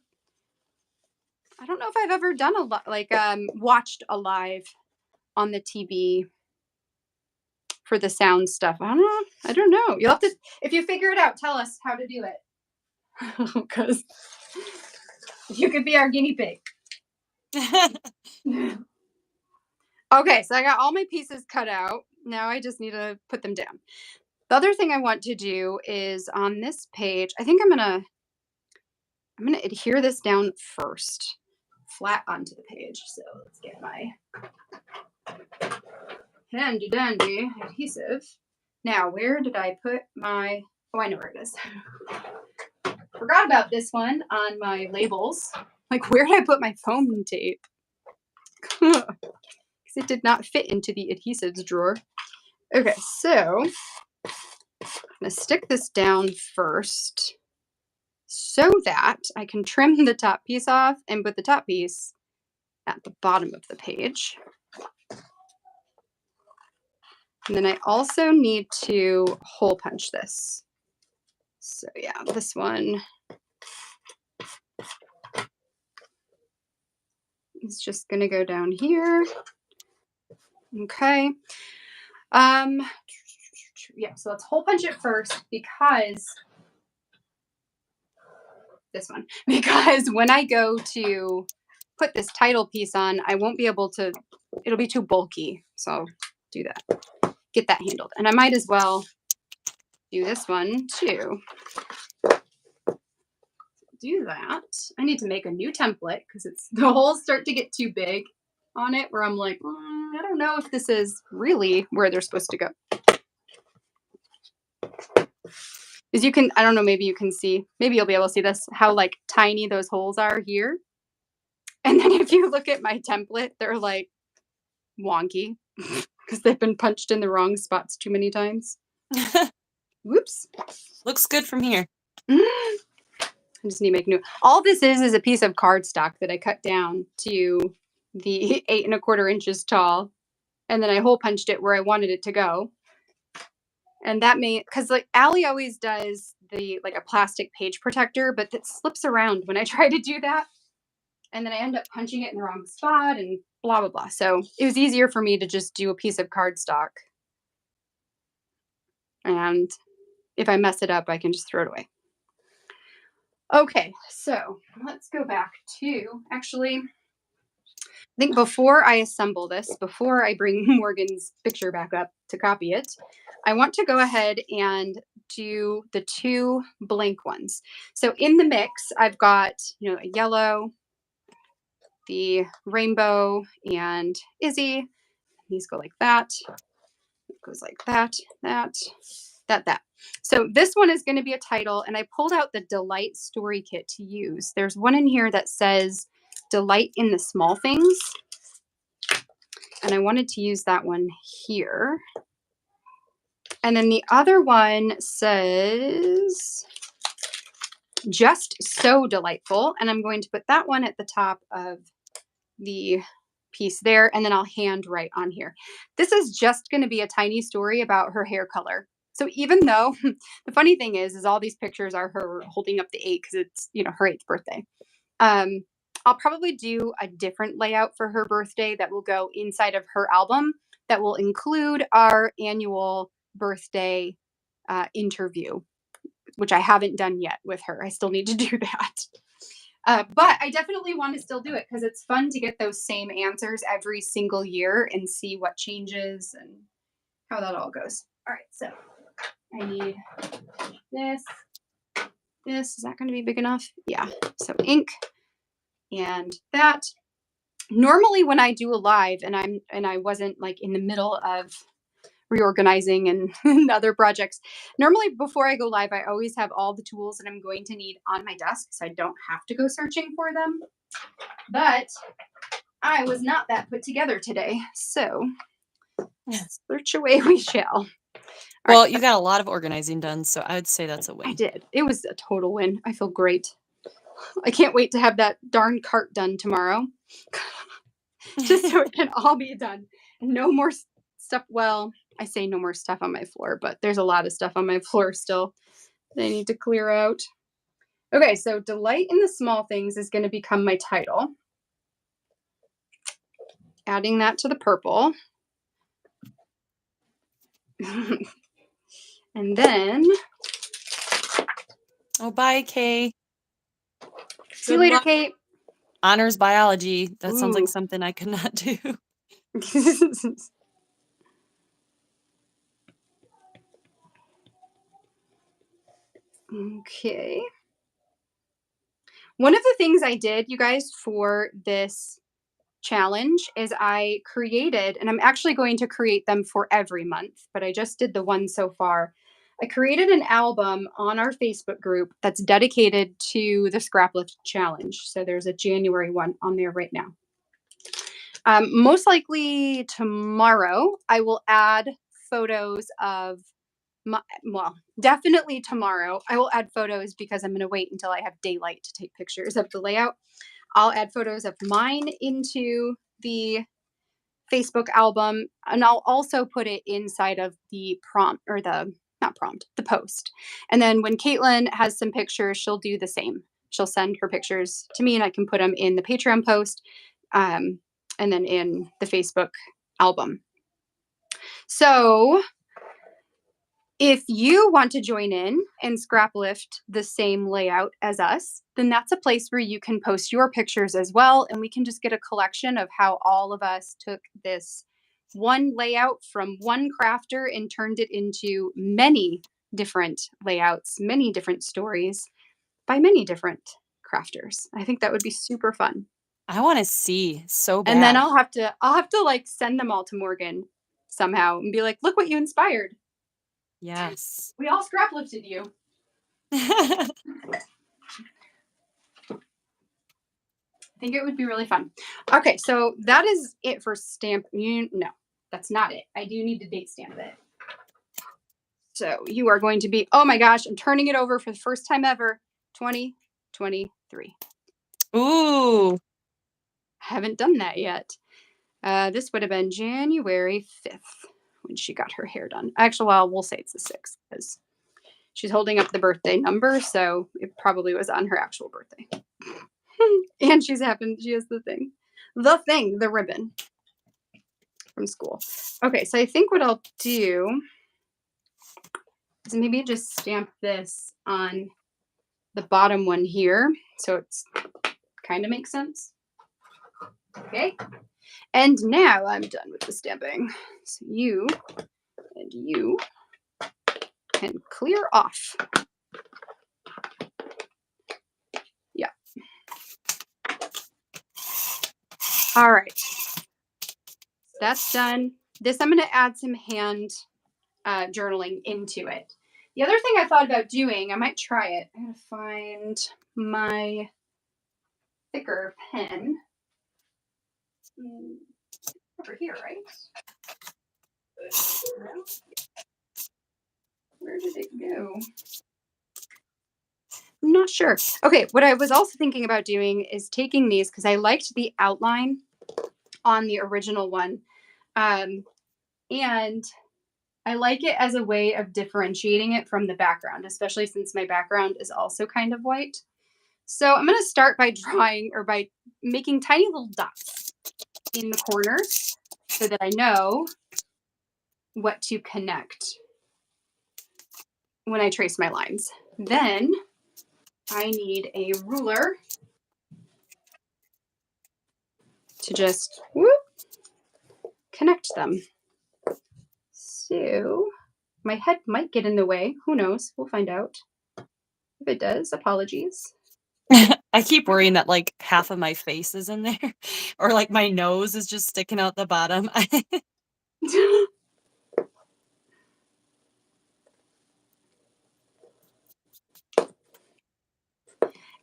done watched a live on the TV for the sound stuff. I don't know. You'll have to, if you figure it out, tell us how to do it. Because you could be our guinea pig. Okay, so I got all my pieces cut out. Now I just need to put them down. The other thing I want to do is on this page, I think I'm gonna adhere this down first, flat onto the page. So let's get my handy dandy adhesive. Now, where did I put my, oh, I know where it is. Forgot about this one on my labels. Like, where did I put my foam tape? Because it did not fit into the adhesives drawer. Okay, so I'm going to stick this down first so that I can trim the top piece off and put the top piece at the bottom of the page. And then I also need to hole punch this. So yeah, this one is just gonna go down here. Okay. Yeah, so let's hole punch it first because this one. Because when I go to put this title piece on, I won't be able to, it'll be too bulky. So I'll do that, get that handled. And I might as well do this one too. Do that. I need to make a new template because it's the holes start to get too big on it where I'm like, I don't know if this is really where they're supposed to go. As you can, I don't know, maybe you can see, maybe you'll be able to see this, how like tiny those holes are here. And then if you look at my template, they're like wonky because they've been punched in the wrong spots too many times. Whoops. Looks good from here. I just need to make new. All this is a piece of cardstock that I cut down to the 8 1/4 inches tall. And then I hole punched it where I wanted it to go. And that may, because like Allie always does the like a plastic page protector, but it slips around when I try to do that. And then I end up punching it in the wrong spot and blah, blah, blah. So it was easier for me to just do a piece of cardstock. And if I mess it up, I can just throw it away. Okay, so let's go back to, actually, I think before I assemble this, before I bring Morgan's picture back up to copy it, I want to go ahead and do the 2 blank ones. So in the mix, I've got, a yellow, the rainbow, and Izzy. These go like that. It goes like that, that. So this one is going to be a title, and I pulled out the Delight Story Kit to use. There's one in here that says Delight in the Small Things, and I wanted to use that one here. And then the other one says Just So Delightful, and I'm going to put that one at the top of the piece there, and then I'll hand write on here. This is just going to be a tiny story about her hair color. So even though the funny thing is all these pictures are her holding up the 8 because it's, her 8th birthday. I'll probably do a different layout for her birthday that will go inside of her album that will include our annual birthday interview, which I haven't done yet with her. I still need to do that. But I definitely want to still do it because it's fun to get those same answers every single year and see what changes and how that all goes. All right, so I need this. Is that going to be big enough? Yeah. So ink and that. Normally when I do a live and I wasn't like in the middle of reorganizing and other projects, normally before I go live, I always have all the tools that I'm going to need on my desk so I don't have to go searching for them. But I was not that put together today. So search away we shall. Well, you got a lot of organizing done, so I would say that's a win. I did. It was a total win. I feel great. I can't wait to have that darn cart done tomorrow. Just so it can all be done. No more stuff. Well, I say no more stuff on my floor, but there's a lot of stuff on my floor still that I need to clear out. Okay, so Delight in the Small Things is going to become my title. Adding that to the purple. And then... Oh, bye, Kay. See you later, Kate. Honors biology. That sounds like Ooh. something I could not do. Okay. One of the things I did, you guys, for this challenge is I created, and I'm actually going to create them for every month, but I just did the one so far. I created an album on our Facebook group that's dedicated to the Scraplift challenge. So there's a January one on there right now. Most likely tomorrow, I will add photos of definitely tomorrow. I will add photos because I'm going to wait until I have daylight to take pictures of the layout. I'll add photos of mine into the Facebook album, and I'll also put it inside of the prompt, or the post. And then when Caitlin has some pictures, she'll do the same. She'll send her pictures to me and I can put them in the Patreon post and then in the Facebook album. So If you want to join in and Scraplift the same layout as us, then that's a place where you can post your pictures as well. And we can just get a collection of how all of us took this one layout from one crafter and turned it into many different layouts, many different stories by many different crafters. I think that would be super fun. I want to see so bad. And then I'll have to like send them all to Morgan somehow and be like, look what you inspired. Yes. We all Scraplifted you. I think it would be really fun. Okay, so that is it for stamp. No, that's not it. I do need to date stamp it. So you are going to be, oh my gosh, I'm turning it over for the first time ever, 2023. Ooh. Haven't done that yet. This would have been January 5th when she got her hair done. Actually, well, we'll say it's the 6th because she's holding up the birthday number, so it probably was on her actual birthday. And she has the ribbon from school. Okay, so I think what I'll do is maybe just stamp this on the bottom one here, so it's kind of makes sense. Okay, and now I'm done with the stamping. So you and you can clear off. Yeah. All right. That's done. This, I'm going to add some hand journaling into it. The other thing I thought about doing, I might try it. I'm going to find my thicker pen. Over here, right? Where did it go? I'm not sure. Okay, what I was also thinking about doing is taking these because I liked the outline on the original one. And I like it as a way of differentiating it from the background, especially since my background is also kind of white. So I'm going to start by drawing or by making tiny little dots in the corners so that I know what to connect when I trace my lines. Then I need a ruler to just connect them. So my head might get in the way. Who knows? We'll find out. If it does, apologies. I keep worrying that like half of my face is in there or like my nose is just sticking out the bottom.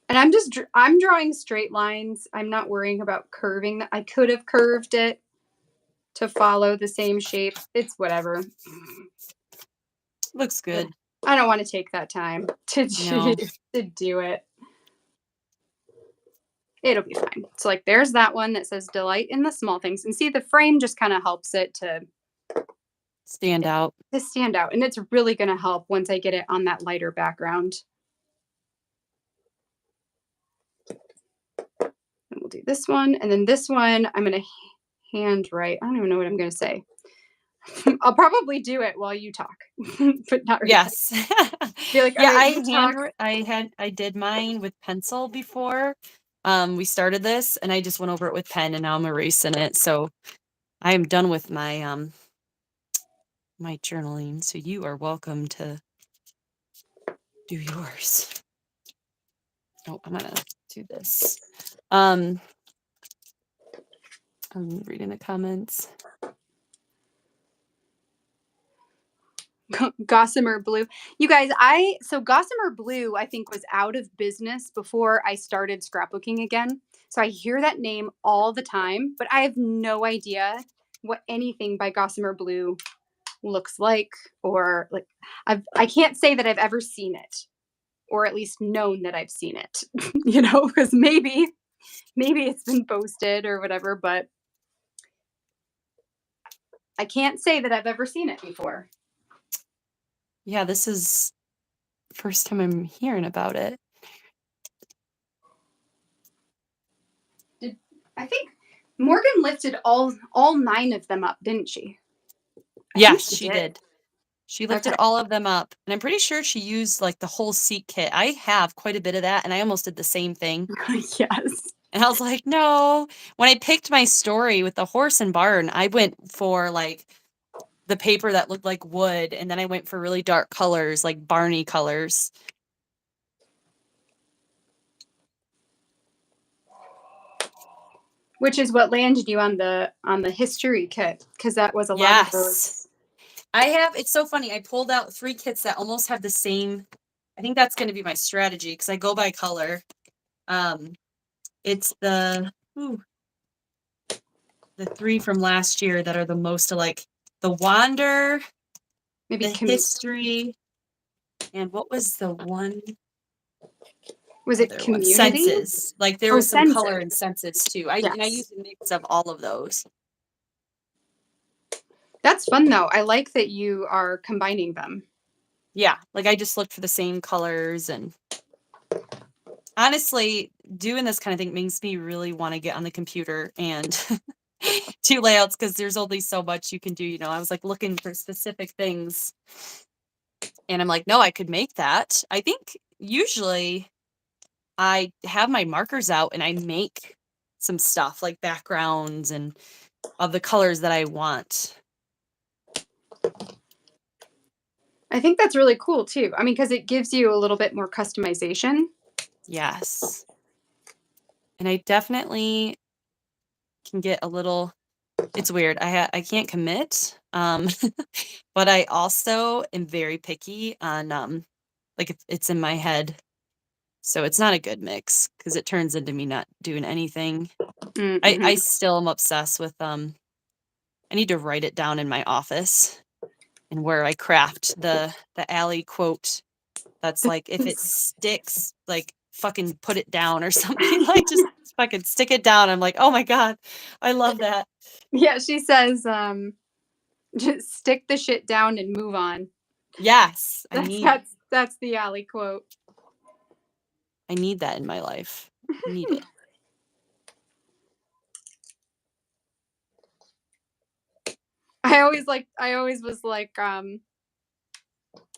And I'm drawing straight lines. I'm not worrying about curving. I could have curved it to follow the same shape. It's whatever. Looks good. I don't want to take that time to do it. It'll be fine. So like there's that one that says delight in the small things. And see, the frame just kind of helps it to stand out. And it's really going to help once I get it on that lighter background. And we'll do this one. And then this one, I'm going to handwrite. I don't even know what I'm going to say. I'll probably do it while you talk, but not really. Yes. Be like, yeah, right, I did mine with pencil before. We started this and I just went over it with pen and now I'm erasing it. So I am done with my my journaling. So you are welcome to do yours. Oh, I'm gonna do this. I'm reading the comments. Gossamer Blue. You guys, Gossamer Blue, I think, was out of business before I started scrapbooking again. So I hear that name all the time, but I have no idea what anything by Gossamer Blue looks like, or like I can't say that I've ever seen it, or at least known that I've seen it, because maybe it's been posted or whatever, but I can't say that I've ever seen it before. Yeah, this is the first time I'm hearing about it. I think Morgan lifted all 9 of them up, didn't she? Yes, she did. She lifted Okay. all of them up, and I'm pretty sure she used like the whole seat kit. I have quite a bit of that, and I almost did the same thing. Yes. And I was like, no. When I picked my story with the horse and barn, I went for like the paper that looked like wood, and then I went for really dark colors, like Barney colors. Which is what landed you on the history kit, because that was a lot of those. Yes. I have, it's so funny. I pulled out 3 kits that almost have the same. I think that's going to be my strategy because I go by color. It's the 3 from last year that are the most alike. The Wander, Maybe the History, and what was the one? Was it Other one? community? Senses. Like there Oh, was some color senses. and senses too. And I Yes. use a mix of all of those. That's fun though. I like that you are combining them. Yeah, like I just looked for the same colors, and honestly, doing this kind of thing makes me really want to get on the computer and do layouts because there's only so much you can do. You know, I was like looking for specific things, and I'm like, no, I could make that. I think usually I have my markers out and I make some stuff like backgrounds and of the colors that I want. I think that's really cool too. I mean, because it gives you a little bit more customization. Yes. And I definitely can get a little, it's weird. I can't commit. But I also am very picky on like if it's in my head. So it's not a good mix because it turns into me not doing anything. Mm-hmm. I still am obsessed with I need to write it down in my office and where I craft the alley quote that's like if it sticks, like fucking put it down or something. Like just fucking stick it down. I'm like, oh my God, I love that. Yeah, she says, just stick the shit down and move on. Yes. That's the alley quote. I need that in my life. I need it. I always was like,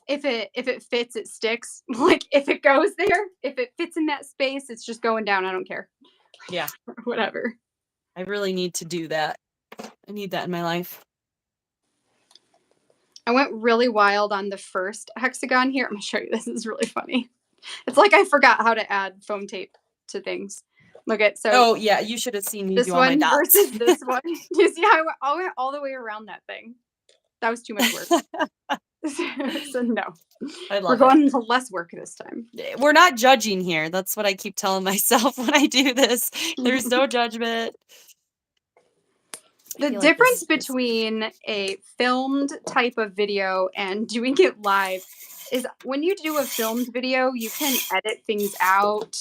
if it fits, it sticks. Like if it goes there, if it fits in that space, it's just going down. I don't care. Yeah. Whatever. I really need to do that. I need that in my life. I went really wild on the first hexagon here. I'm gonna show you. This is really funny. It's like I forgot how to add foam tape to things. Look at so. Oh yeah, you should have seen me this do all my one dots. versus this one. You see how I went all the way around that thing? That was too much work. So no, we're going to less work this time. We're not judging here. That's what I keep telling myself when I do this. There's no judgment. The difference between a filmed type of video and doing it live is when you do a filmed video, you can edit things out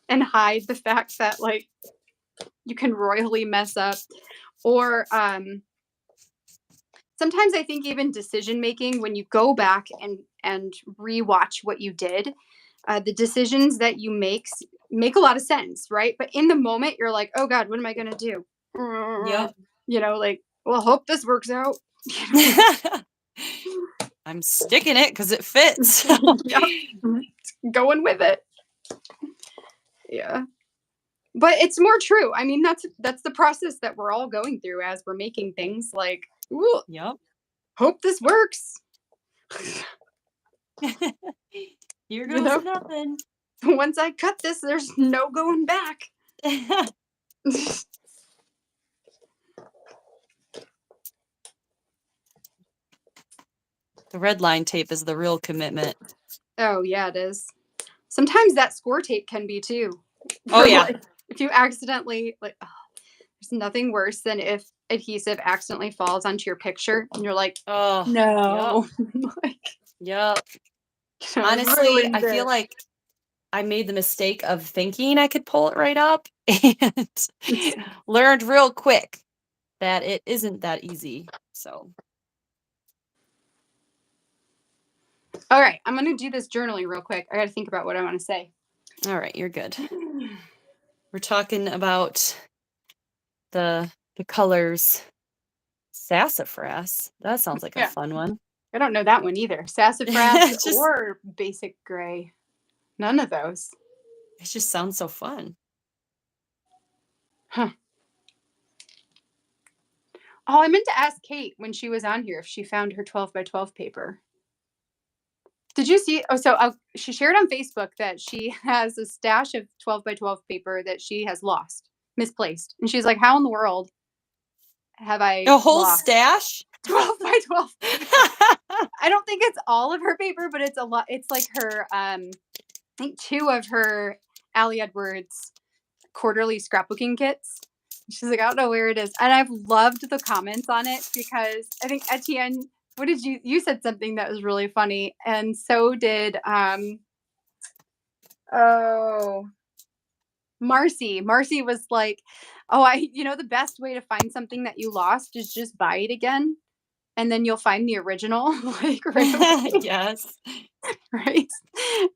and hide the fact that like you can royally mess up. Or sometimes I think even decision making, when you go back and rewatch what you did, the decisions that you make a lot of sense, right? But in the moment, you're like, oh God, what am I gonna do? Yep. You know, like, well, hope this works out. I'm sticking it because it fits. Yep. Going with it. Yeah. But it's more true. I mean, that's the process that we're all going through as we're making things. Like, ooh, Yep. hope this works. Here goes nothing. Once I cut this, there's no going back. The red line tape is the real commitment. Oh yeah, it is. Sometimes that score tape can be too. Oh yeah. Like, if you accidentally like, oh, there's nothing worse than if adhesive accidentally falls onto your picture and you're like, oh no. Yep. Like, Yep. you know, Honestly, I feel like I made the mistake of thinking I could pull it right up and learned real quick that it isn't that easy. So. All right, I'm going to do this journaling real quick. I got to think about what I want to say. All right, you're good. We're talking about the colors sassafras. That sounds like a fun one. I don't know that one either. Sassafras It just or basic gray. None of those. it just sounds so fun. Huh. Oh, I meant to ask Kate when she was on here if she found her 12 by 12 paper. Did you see? Oh, so she shared on Facebook that she has a stash of 12 by 12 paper that she has lost, misplaced. And she's like, how in the world have I A whole lost stash? 12 by 12 paper? I don't think it's all of her paper, but it's a lot. It's like her, I think 2 of her Allie Edwards quarterly scrapbooking kits. She's like, I don't know where it is. And I've loved the comments on it because I think Etienne, what did you said something that was really funny. And so did, Marcy. Marcy was like, oh, the best way to find something that you lost is just buy it again. And then you'll find the original, like right away. Yes. Right.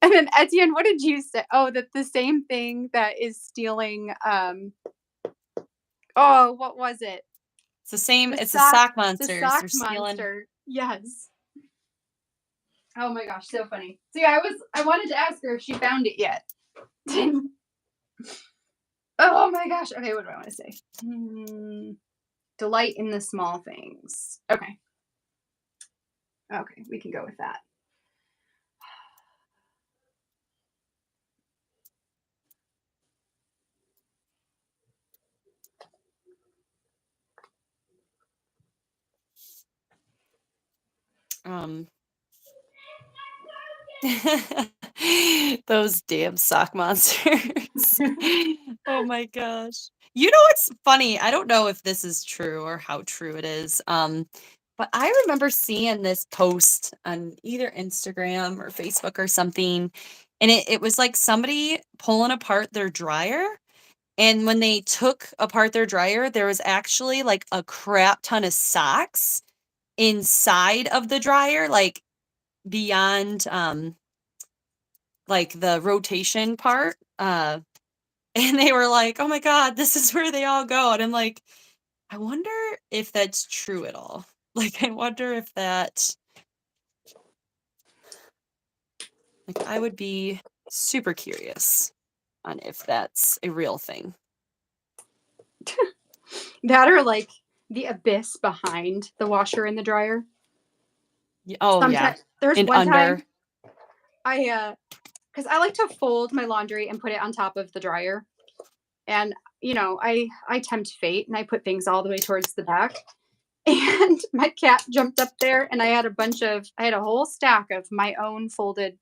And then Etienne, what did you say? Oh, that the same thing that is stealing, oh, what was it? It's the same. The It's the sock, sock the monsters. sock They're stealing. monster. Yes. Oh my gosh, so funny. See, I wanted to ask her if she found it yet. Oh my gosh. Okay, what do I want to say? Delight in the small things. Okay. Okay, we can go with that. Those damn sock monsters. Oh my gosh. You know what's funny? I don't know if this is true or how true it is. But I remember seeing this post on either Instagram or Facebook or something, and it was like somebody pulling apart their dryer. And when they took apart their dryer, there was actually like a crap ton of socks inside of the dryer, like beyond like the rotation part. And they were like, "Oh my god, this is where they all go." And I'm like, I wonder if that's true at all. Like, I wonder if I would be super curious on if that's a real thing. That or like the abyss behind the washer and the dryer. Oh yeah. There's And one under. time because I like to fold my laundry and put it on top of the dryer. And I tempt fate and I put things all the way towards the back. And my cat jumped up there and I had a whole stack of my own folded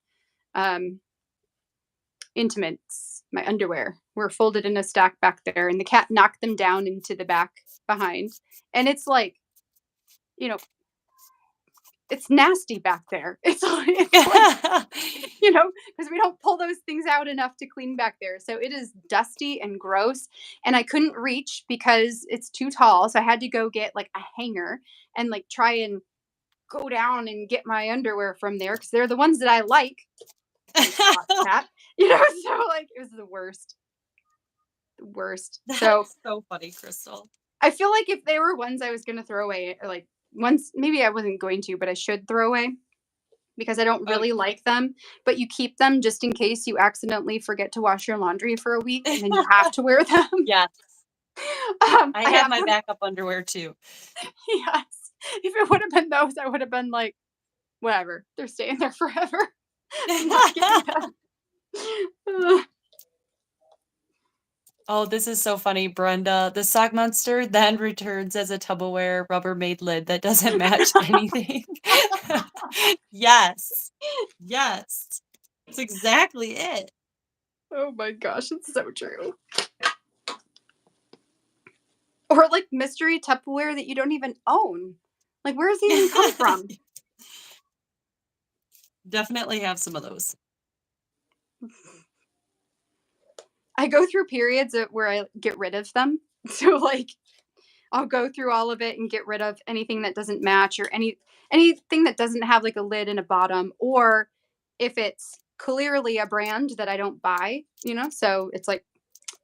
intimates. My underwear were folded in a stack back there, and the cat knocked them down into the back behind. And it's like, it's nasty back there. It's like because we don't pull those things out enough to clean back there. So it is dusty and gross. And I couldn't reach because it's too tall. So I had to go get like a hanger and like try and go down and get my underwear from there because they're the ones that I like. Cat. So like it was the worst. The worst. So funny, Crystal. I feel like if they were ones I was going to throw away, or like ones maybe I wasn't going to, but I should throw away because I don't really like them. But you keep them just in case you accidentally forget to wash your laundry for a week and then you have to wear them. Yes. I have my backup underwear too. Yes. If it would have been those, I would have been like, whatever. They're staying there forever. I'm not getting them. Oh, this is so funny, Brenda. The sock monster then returns as a Tupperware Rubbermaid lid that doesn't match anything. Yes. Yes. That's exactly it. Oh my gosh, it's so true. Or like mystery Tupperware that you don't even own. Like, where does it even come from? Definitely have some of those. I go through periods where I get rid of them. So like I'll go through all of it and get rid of anything that doesn't match or anything that doesn't have like a lid and a bottom, or if it's clearly a brand that I don't buy, so it's like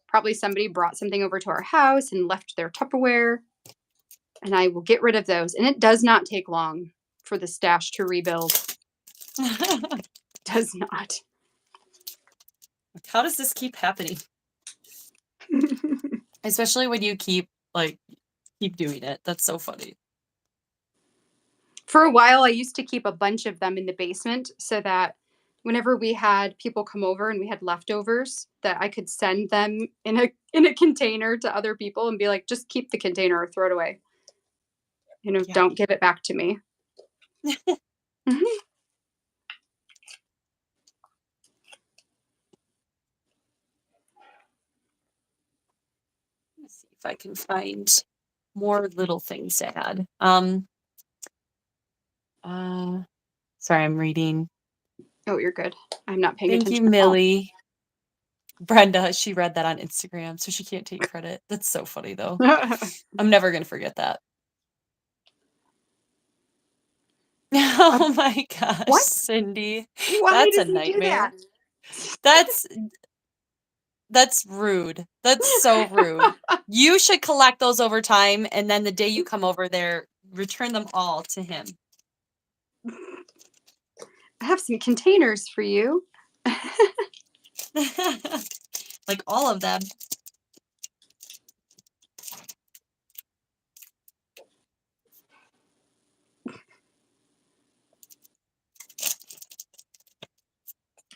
probably somebody brought something over to our house and left their Tupperware, and I will get rid of those. And it does not take long for the stash to rebuild. Does not. How does this keep happening? Especially when you keep doing it. That's so funny. For a while, I used to keep a bunch of them in the basement so that whenever we had people come over and we had leftovers, that I could send them in a container to other people and be like, just keep the container or throw it away. Yeah. Don't give it back to me. Let's see if I can find more little things to add. Sorry, I'm reading. Oh, you're good. I'm not paying Thank attention. you, Millie. Brenda, she read that on Instagram, so she can't take credit. That's so funny, though. I'm never going to forget that. Oh my gosh, what? Cindy. Why That's does a nightmare. He do that? That's rude. That's so rude. You should collect those over time, and then the day you come over there, return them all to him. I have some containers for you. Like all of them.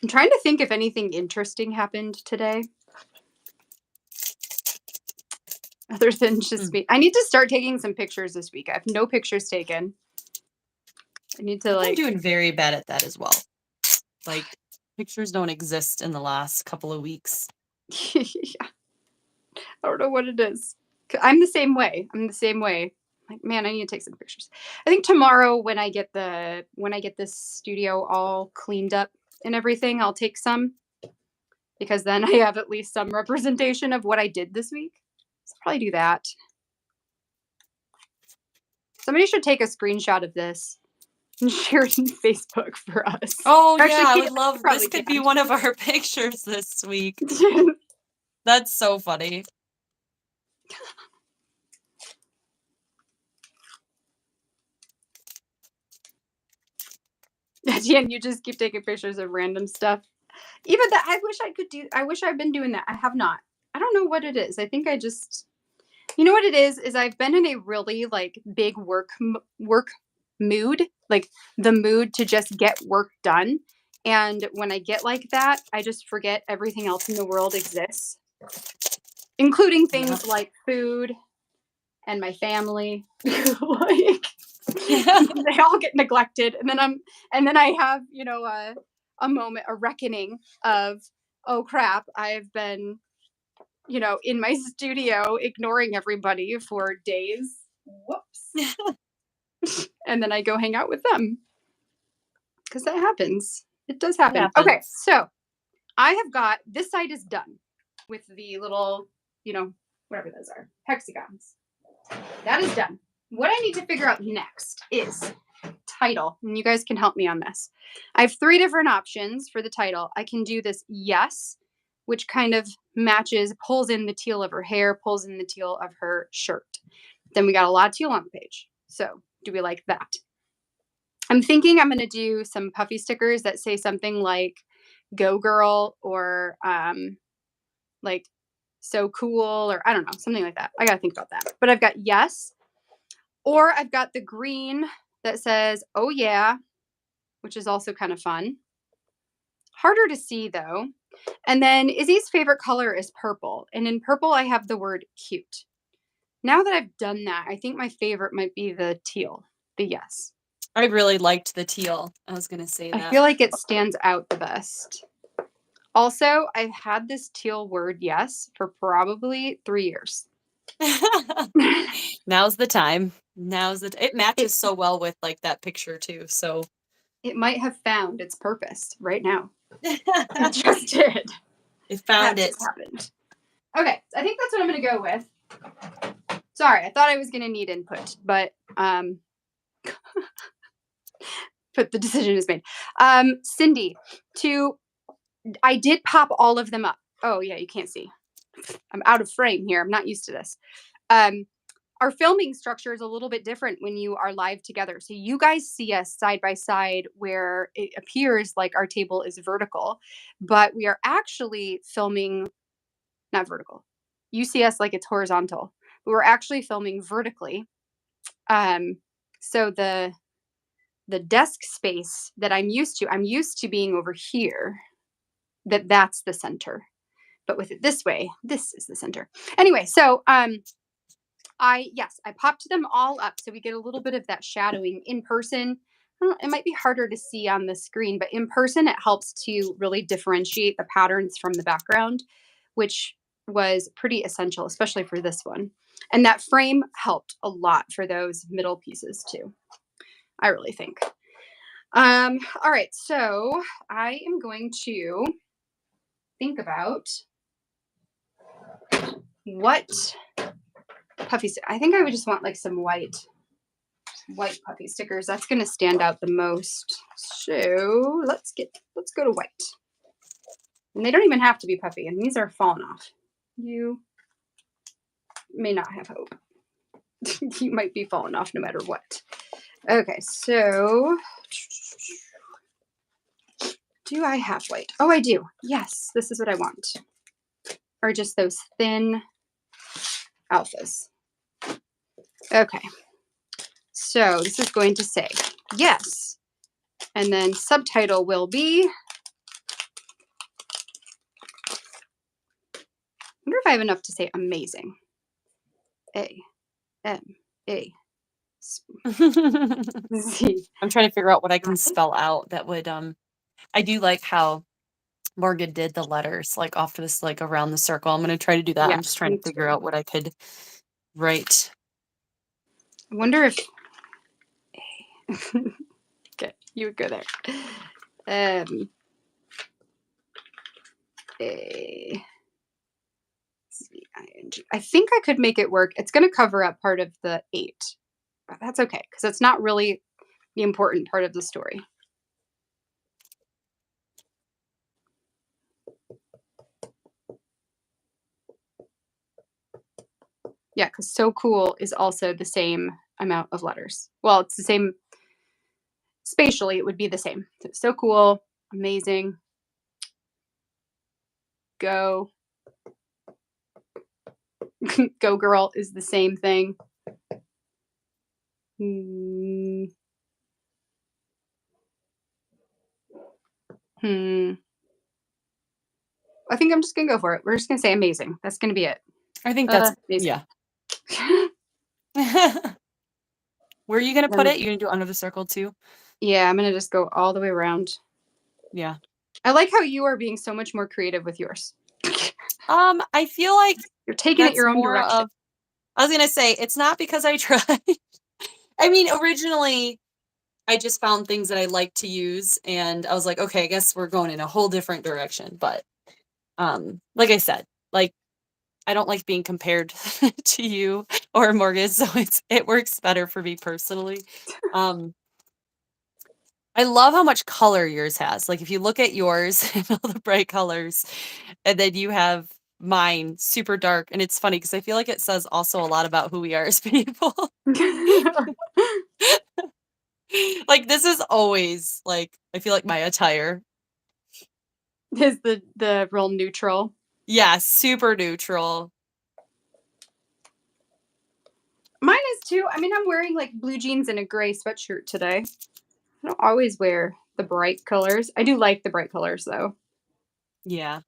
I'm trying to think if anything interesting happened today. Other than just me. I need to start taking some pictures this week. I have no pictures taken. I need to I'm doing very bad at that as well. Like, pictures don't exist in the last couple of weeks. Yeah. I don't know what it is. I'm the same way. Like, man, I need to take some pictures. I think tomorrow when I get this studio all cleaned up and everything, I'll take some, because then I have at least some representation of what I did this week. So I'll probably do that. Somebody should take a screenshot of this and share it in Facebook for us. Oh, Actually, yeah, I Caitlin would love this. Could be one of our pictures this week. That's so funny. Jen, you just keep taking pictures of random stuff. Even that, I wish I'd been doing that. I have not. I don't know what it is. I think I just, you know what it is I've been in a really like big work mood, like the mood to just get work done. And when I get like that, I just forget everything else in the world exists, including things like food and my family. Like, they all get neglected, and then I have a moment, a reckoning of, oh crap, I've been in my studio ignoring everybody for days. Whoops. And then I go hang out with them, because that happens. It does happen. Okay, so I have got this side is done with the little whatever those are, hexagons. That is done. What I need to figure out next is title, and you guys can help me on this. I have 3 different options for the title. I can do this yes, which kind of pulls in the teal of her hair, pulls in the teal of her shirt. Then we got a lot of teal on the page. So do we like that? I'm thinking I'm going to do some puffy stickers that say something like "Go Girl" or like "So Cool," or I don't know, something like that. I got to think about that. But I've got yes, or I've got the green that says "Oh yeah," which is also kind of fun. Harder to see though. And then Izzy's favorite color is purple. And in purple, I have the word "cute." Now that I've done that, I think my favorite might be the teal, the yes. I really liked the teal. I was going to say that. I feel like it stands out the best. Also, I've had this teal word yes for probably 3 years. Now's the time. It matches so well with like that picture too. So it might have found its purpose right now. It just did. It found it. Just happened. Okay, I think that's what I'm going to go with. Sorry, I thought I was going to need input, but but the decision is made. Cindy, I did pop all of them up. Oh yeah, you can't see. I'm out of frame here. I'm not used to this. our filming structure is a little bit different when you are live together. So you guys see us side by side where it appears like our table is vertical, but we are actually filming not vertical. You see us like it's horizontal, but we're actually filming vertically. So the desk space that I'm used to being over here, that's the center. But with it this way, this is the center. Anyway, so I popped them all up so we get a little bit of that shadowing in person. It might be harder to see on the screen, but in person it helps to really differentiate the patterns from the background, which was pretty essential, especially for this one. And that frame helped a lot for those middle pieces too, I really think. All right, so I am going to think about what puffy I think I would just want like some white puffy stickers. That's going to stand out the most. So let's go to white. And they don't even have to be puffy, and these are falling off. You may not have hope. You might be falling off no matter what. Okay, so do I have white? Oh, I do. Yes, this is what I want. Or just those thin alphas. Okay. So this is going to say yes. And then subtitle will be, I wonder if I have enough to say amazing. A-M-A. Z. I'm trying to figure out what I can spell out that would, I do like how Morgan did the letters like off to this, like around the circle. I'm going to try to do that. Yeah, I'm just trying to figure out what I could write. I wonder if okay, you would go there. A-Z-I-N-G. I think I could make it work. It's going to cover up part of the 8, but that's okay because it's not really the important part of the story. Yeah, because so cool is also the same amount of letters. Well, it's the same spatially, it would be the same. So cool, amazing, go. Go girl is the same thing. I think I'm just gonna go for it. We're just gonna say amazing. That's gonna be it. I think that's amazing. Yeah. Where are you gonna put it? You're gonna do under the circle too? Yeah, I'm gonna just go all the way around. Yeah. I like how you are being so much more creative with yours. I feel like you're taking it your own direction. I was gonna say it's not because I tried. I mean, originally I just found things that I like to use, and I was like, okay, I guess we're going in a whole different direction. But like I said, like I don't like being compared to you or Morgan, so it works better for me personally. I love how much color yours has. Like if you look at yours and all the bright colors, and then you have mine super dark, and it's funny because I feel like it says also a lot about who we are as people. Like this is always like I feel like my attire is the real neutral. Yeah, super neutral. Mine is too. I mean, I'm wearing like blue jeans and a gray sweatshirt today. I don't always wear the bright colors. I do like the bright colors though. Yeah.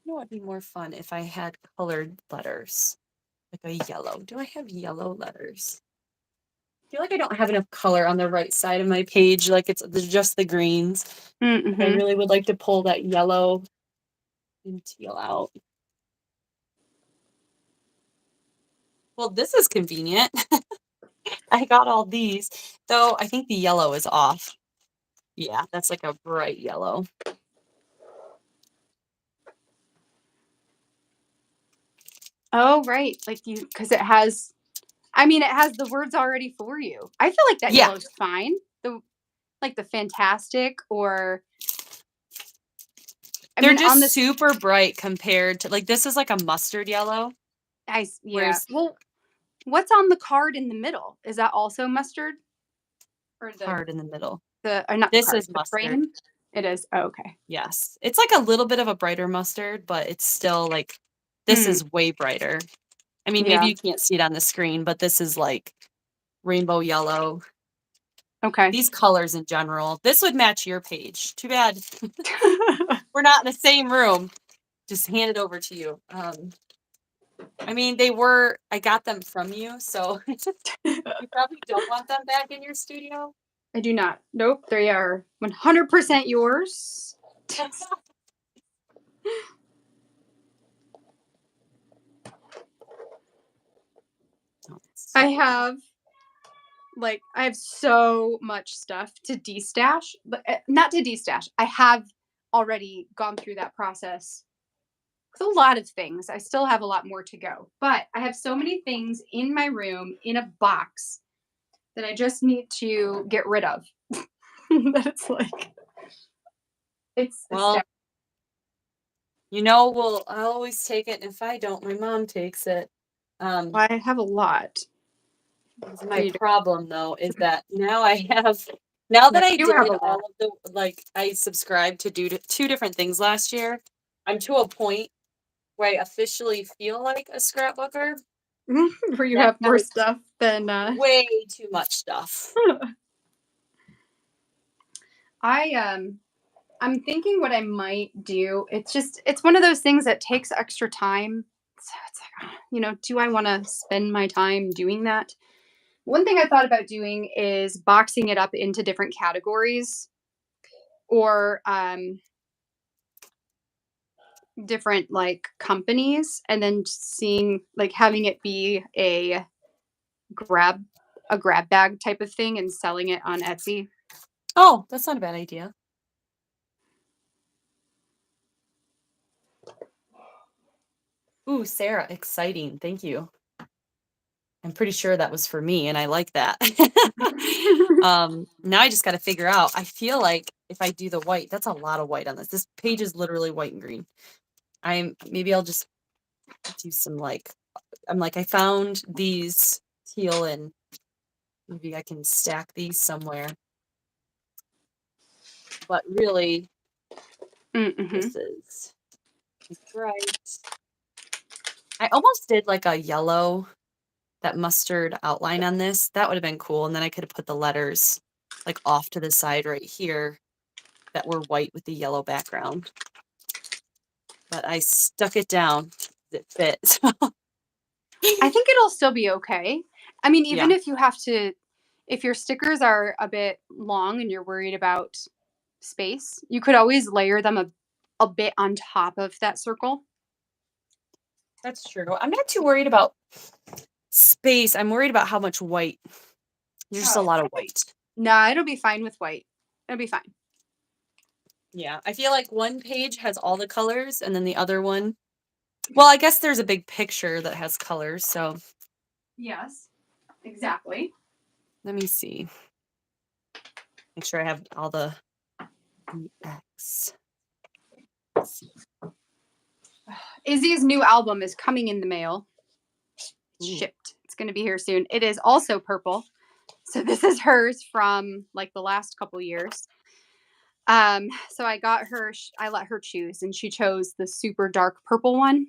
You know what would be more fun if I had colored letters? Like a yellow. Do I have yellow letters? I feel like I don't have enough color on the right side of my page. Like it's just the greens. Mm-hmm. I really would like to pull that yellow and teal out. Well, this is convenient. I got all these, though I think the yellow is off. Yeah, that's like a bright yellow. Oh, right. Like because it has the words already for you. I feel like that yellow's fine. The fantastic or they're just super bright compared to like this is like a mustard yellow. Yeah. Well, What's on the card in the middle? Is that also mustard? Or Card in the middle. not the This card, is the mustard. frame? It is. Oh, okay. Yes. It's like a little bit of a brighter mustard, but it's still like, this is way brighter. I mean, maybe Yeah. you can't see it on the screen, but this is like rainbow yellow. Okay. These colors in general. This would match your page. Too bad. We're not in the same room. Just hand it over to you. I mean, I got them from you, so you probably don't want them back in your studio. I do not. Nope. They are 100% yours. I have so much stuff to destash, but not to destash. I have already gone through that process with a lot of things. I still have a lot more to go, but I have so many things in my room in a box that I just need to get rid of. That it's well, I'll always take it. If I don't, my mom takes it. I have a lot. My problem though is that now that I did all of the, I subscribed to do two different things last year, I'm to a point where I officially feel like a scrapbooker. Where you have more stuff than way too much stuff. I'm thinking what I might do. It's one of those things that takes extra time. So it's like, do I want to spend my time doing that? One thing I thought about doing is boxing it up into different categories or different like companies, and then seeing like having it be a grab bag type of thing and selling it on Etsy. Oh, that's not a bad idea. Ooh, Sarah, exciting. Thank you. I'm pretty sure that was for me, and I like that. Now I just got to figure out. I feel like if I do the white, that's a lot of white on this. This page is literally white and green. Maybe I'll just do some I found these teal, and maybe I can stack these somewhere. But really, this is bright. I almost did like a yellow, that mustard outline on this. That would have been cool. And then I could have put the letters like off to the side right here that were white with the yellow background. But I stuck it down. It fit. I think it'll still be okay. I mean, even if your stickers are a bit long and you're worried about space, you could always layer them a bit on top of that circle. That's true. I'm not too worried about space. I'm worried about how much white. There's just a lot of white. Nah, it'll be fine with white. It'll be fine. Yeah, I feel like one page has all the colors and then the other one, well, I guess there's a big picture that has colors, so. Yes, exactly. Let me see. Make sure I have all the X. Izzy's new album is coming in the mail. Shipped. It's going to be here soon. It is also purple. So this is hers from like the last couple years. So I let her choose, and she chose the super dark purple one.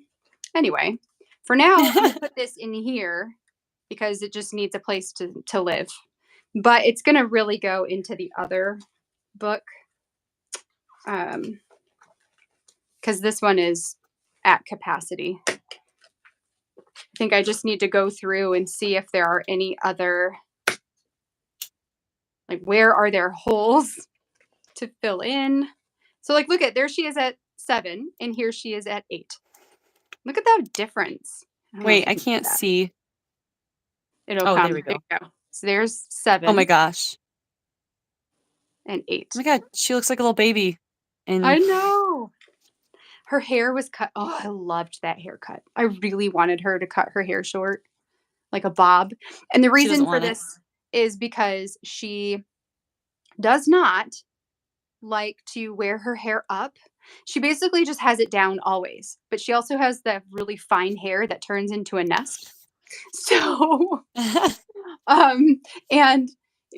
Anyway, for now, I'm gonna put this in here because it just needs a place to live. But it's gonna really go into the other book. Because this one is at capacity. I think I just need to go through and see if there are any other, like, where are there holes to fill in. So like, look there she is at 7 and here she is at 8. Look at that difference. Wait, I can't see. It'll come. There we go. There you go. So there's 7. Oh my gosh. And 8. Oh my God, she looks like a little baby. And I know. Her hair was cut. Oh, I loved that haircut. I really wanted her to cut her hair short, like a bob. And the reason for this is because she does not like to wear her hair up. She basically just has it down always. But she also has that really fine hair that turns into a nest. So, um, and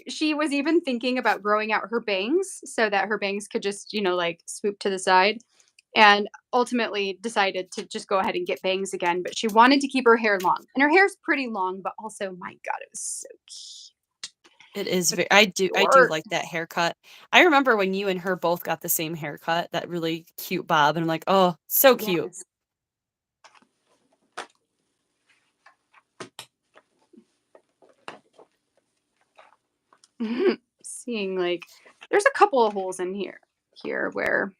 she was even thinking about growing out her bangs so that her bangs could just, like swoop to the side. And ultimately decided to just go ahead and get bangs again. But she wanted to keep her hair long. And her hair's pretty long, but also, my God, it was so cute. It is But I do short. like that haircut. I remember when you and her both got the same haircut, that really cute bob, and I'm like, "Oh, so cute." Yes. Seeing like there's a couple of holes in here where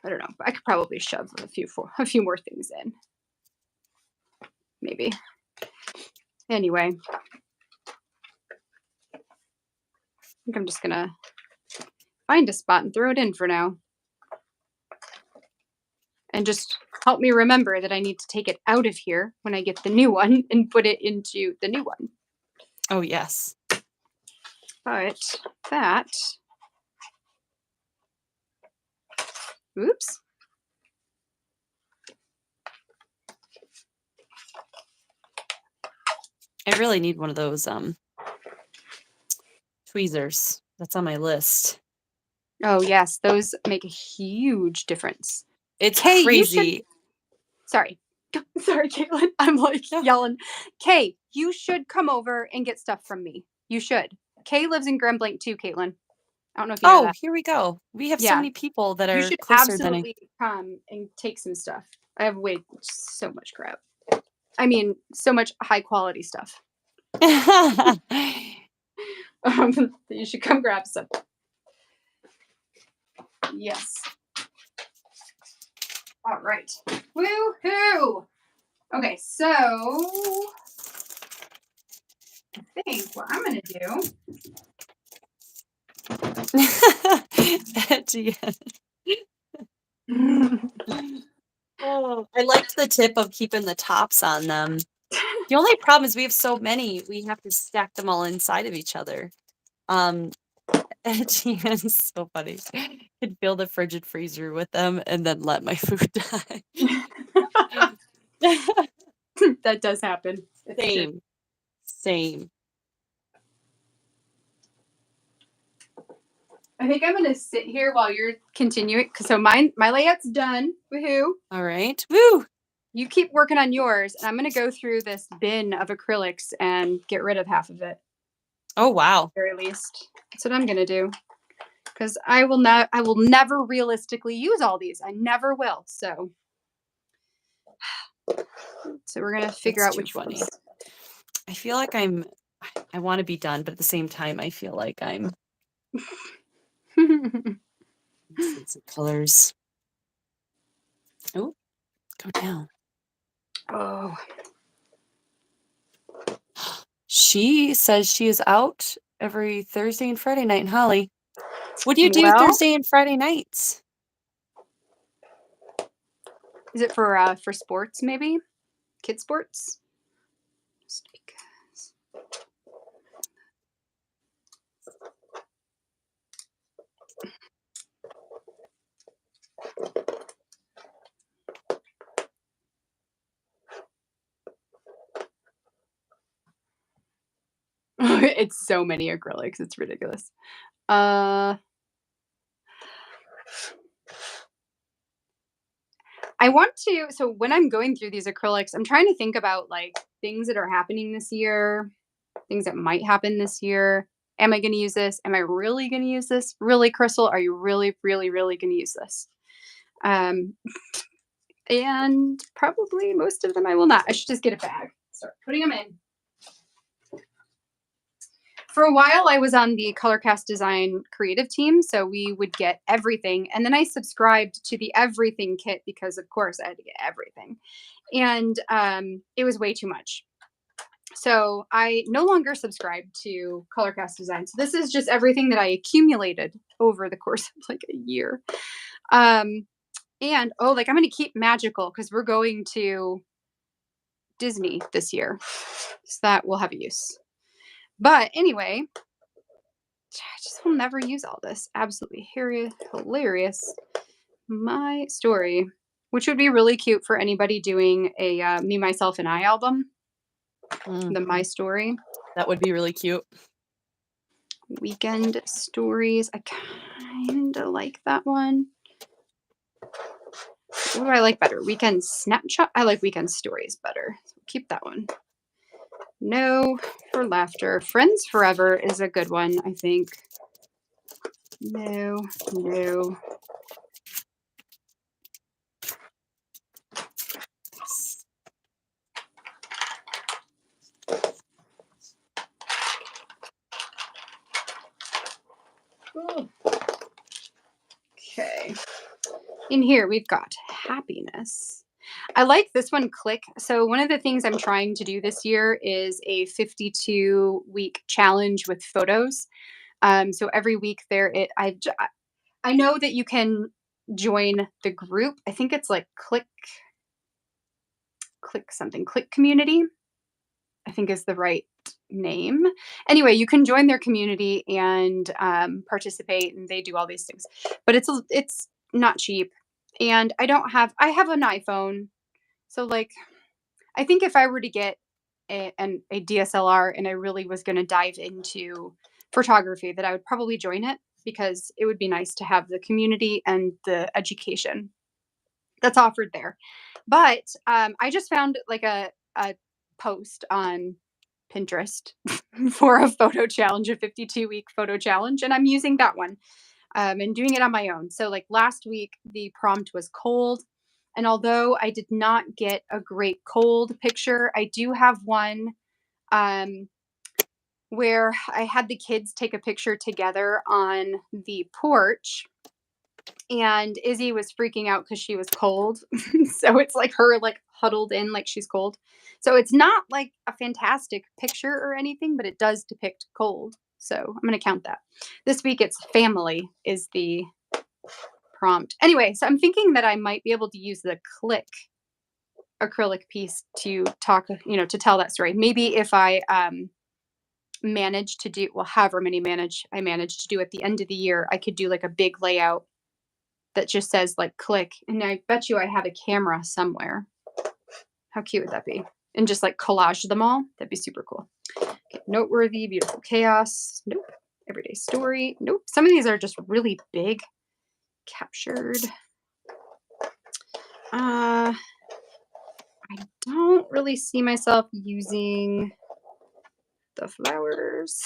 I don't know. I could probably shove a few more things in. Maybe. Anyway, I think I'm just gonna find a spot and throw it in for now. And just help me remember that I need to take it out of here when I get the new one and put it into the new one. Oh, yes. But that, oops. I really need one of those, tweezers. That's on my list. Oh, yes, those make a huge difference. It's Kay, you should, crazy. sorry. Sorry, Caitlin. I'm like No. yelling. Kay, you should come over and get stuff from me. You should. Kay lives in Gremblink too, Caitlin. I don't know if you know Oh, that. here we go. We have so Yeah, many people that you are should closer than I absolutely come and take some stuff. I have way so much crap. I mean, so much high quality stuff. You should come grab some. Yes. All right. Woohoo! Okay, so I think what I'm gonna do. Gee. Oh, I liked the tip of keeping the tops on them. The only problem is we have so many, we have to stack them all inside of each other. Gee, it's so funny. Could fill the frigid freezer with them and then let my food die. That does happen. It's true. Same, same. I think I'm gonna sit here while you're continuing. So my layout's done. Woohoo! All right. Woo! You keep working on yours, and I'm gonna go through this bin of acrylics and get rid of half of it. Oh, wow. At the very least, that's what I'm gonna do. Because I will not. I will never realistically use all these. I never will. So we're gonna figure That's out too which funny. ones. I feel like I want to be done, but at the same time, I feel like I'm see some colors. Oh, go down. Oh, She says she is out every Thursday and Friday night in Holly. What do you do well, Thursday and Friday nights? is it for sports? Maybe kid sports. Just because. It's so many acrylics. It's ridiculous. I want to. So when I'm going through these acrylics, I'm trying to think about like things that are happening this year, things that might happen this year. Am I going to use this? Am I really going to use this? Really, Crystal? Are you really, really, really going to use this? Um, and probably most of them I will not. I should just get a bag. Start putting them in. For a while, I was on the Colorcast Design creative team, so we would get everything. And then I subscribed to the everything kit because, of course, I had to get everything. And it was way too much. So I no longer subscribe to Colorcast Design. So this is just everything that I accumulated over the course of like a year. And like I'm going to keep Magical because we're going to Disney this year. So that will have a use. But anyway, I just will never use all this. Absolutely hilarious. My story. which would be really cute for anybody doing a me, myself, and I album, Mm, the My Story. that would be really cute. Weekend stories. I kind of like that one. What do I like better? Weekend Snapchat? I like weekend stories better. So keep that one. No for laughter. Friends Forever is a good one, I think. No, no. Okay. In here, we've got happiness. I like this one, Click. So one of the things I'm trying to do this year is a 52-week challenge with photos. So every week I know that you can join the group. I think it's like Click something, Click Community, I think is the right name. Anyway, you can join their community and participate, and they do all these things. But it's not cheap, and I have an iPhone, so like I think if I were to get a DSLR and I really was going to dive into photography, that I would probably join it because it would be nice to have the community and the education that's offered there. But I just found like a post on Pinterest for a photo challenge, a 52-week photo challenge, and I'm using that one and doing it on my own. So, like last week, the prompt was cold. And although I did not get a great cold picture, I do have one um, where I had the kids take a picture together on the porch, and Izzy was freaking out because she was cold. So it's like her like huddled in like she's cold. So it's not like a fantastic picture or anything, but it does depict cold. So I'm going to count that. This week it's family is the prompt. Anyway, so I'm thinking that I might be able to use the Click acrylic piece to talk, to tell that story. Maybe if I manage to do, well, however many I managed to do at the end of the year, I could do like a big layout that just says like Click. And I bet you I have a camera somewhere. How cute would that be? And just like collage them all. That'd be super cool. Okay, noteworthy, beautiful chaos. Nope. Everyday story. Nope. Some of these are just really big. Captured. I don't really see myself using the flowers.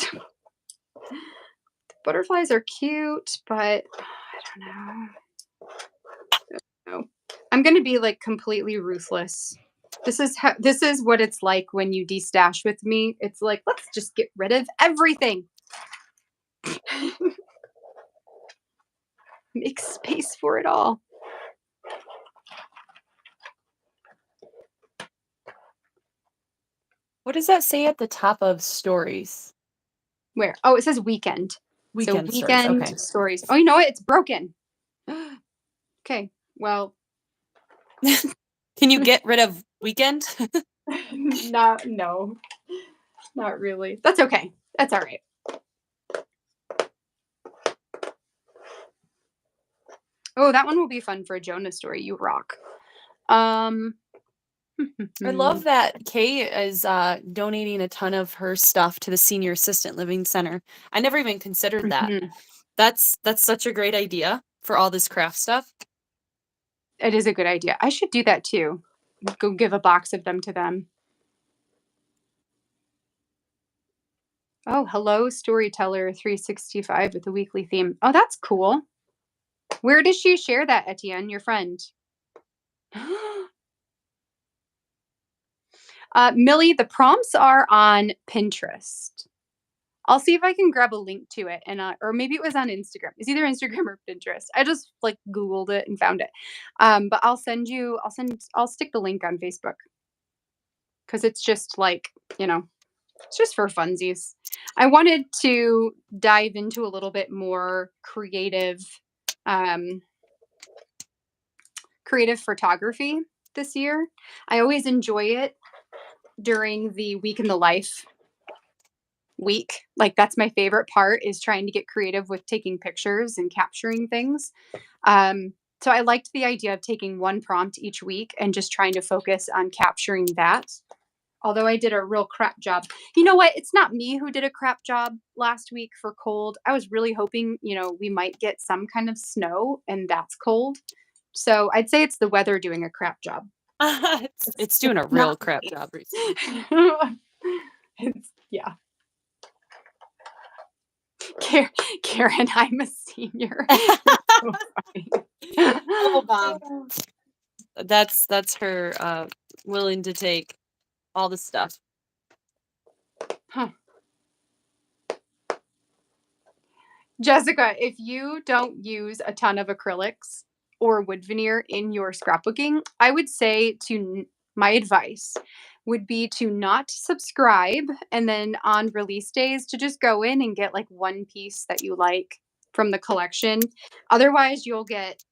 The butterflies are cute, but I don't know. I'm going to be like completely ruthless. This is what it's like when you destash with me. It's like, let's just get rid of everything. Make space for it all. What does that say at the top of stories? Where? Oh, it says weekend. Weekend so stories. weekend Okay. stories. Oh, you know what? It's broken. Okay. Well, Can you get rid of weekend? no, not really. That's okay. That's all right. Oh, that one will be fun for a Jonah story. You rock. I love that Kay is donating a ton of her stuff to the Senior Assistant Living Center. I never even considered that. That's such a great idea for all this craft stuff. It is a good idea. I should do that too. Go give a box of them to them. Oh, hello, Storyteller 365 with a weekly theme. Oh, that's cool. Where does she share that, Etienne, your friend? Millie, the prompts are on Pinterest. I'll see if I can grab a link to it, and or maybe it was on Instagram. It's either Instagram or Pinterest. I just like Googled it and found it. But I'll stick the link on Facebook because it's just like, it's just for funsies. I wanted to dive into a little bit more creative photography this year. I always enjoy it during the week in the life week. Like that's my favorite part, is trying to get creative with taking pictures and capturing things. To So I liked the idea of taking one prompt each week and just trying to focus on capturing that. Although I did a real crap job. You know what? It's not me who did a crap job last week for cold. I was really hoping, we might get some kind of snow, and that's cold. So I'd say it's the weather doing a crap job. It's doing a real crap job recently. Yeah. Karen, I'm a senior. So Oh, Bob. That's her willing to take all the stuff. Huh. Jessica, if you don't use a ton of acrylics or wood veneer in your scrapbooking, I would say my advice would be to not subscribe, and then on release days to just go in and get like one piece that you like from the collection. Otherwise, you'll get,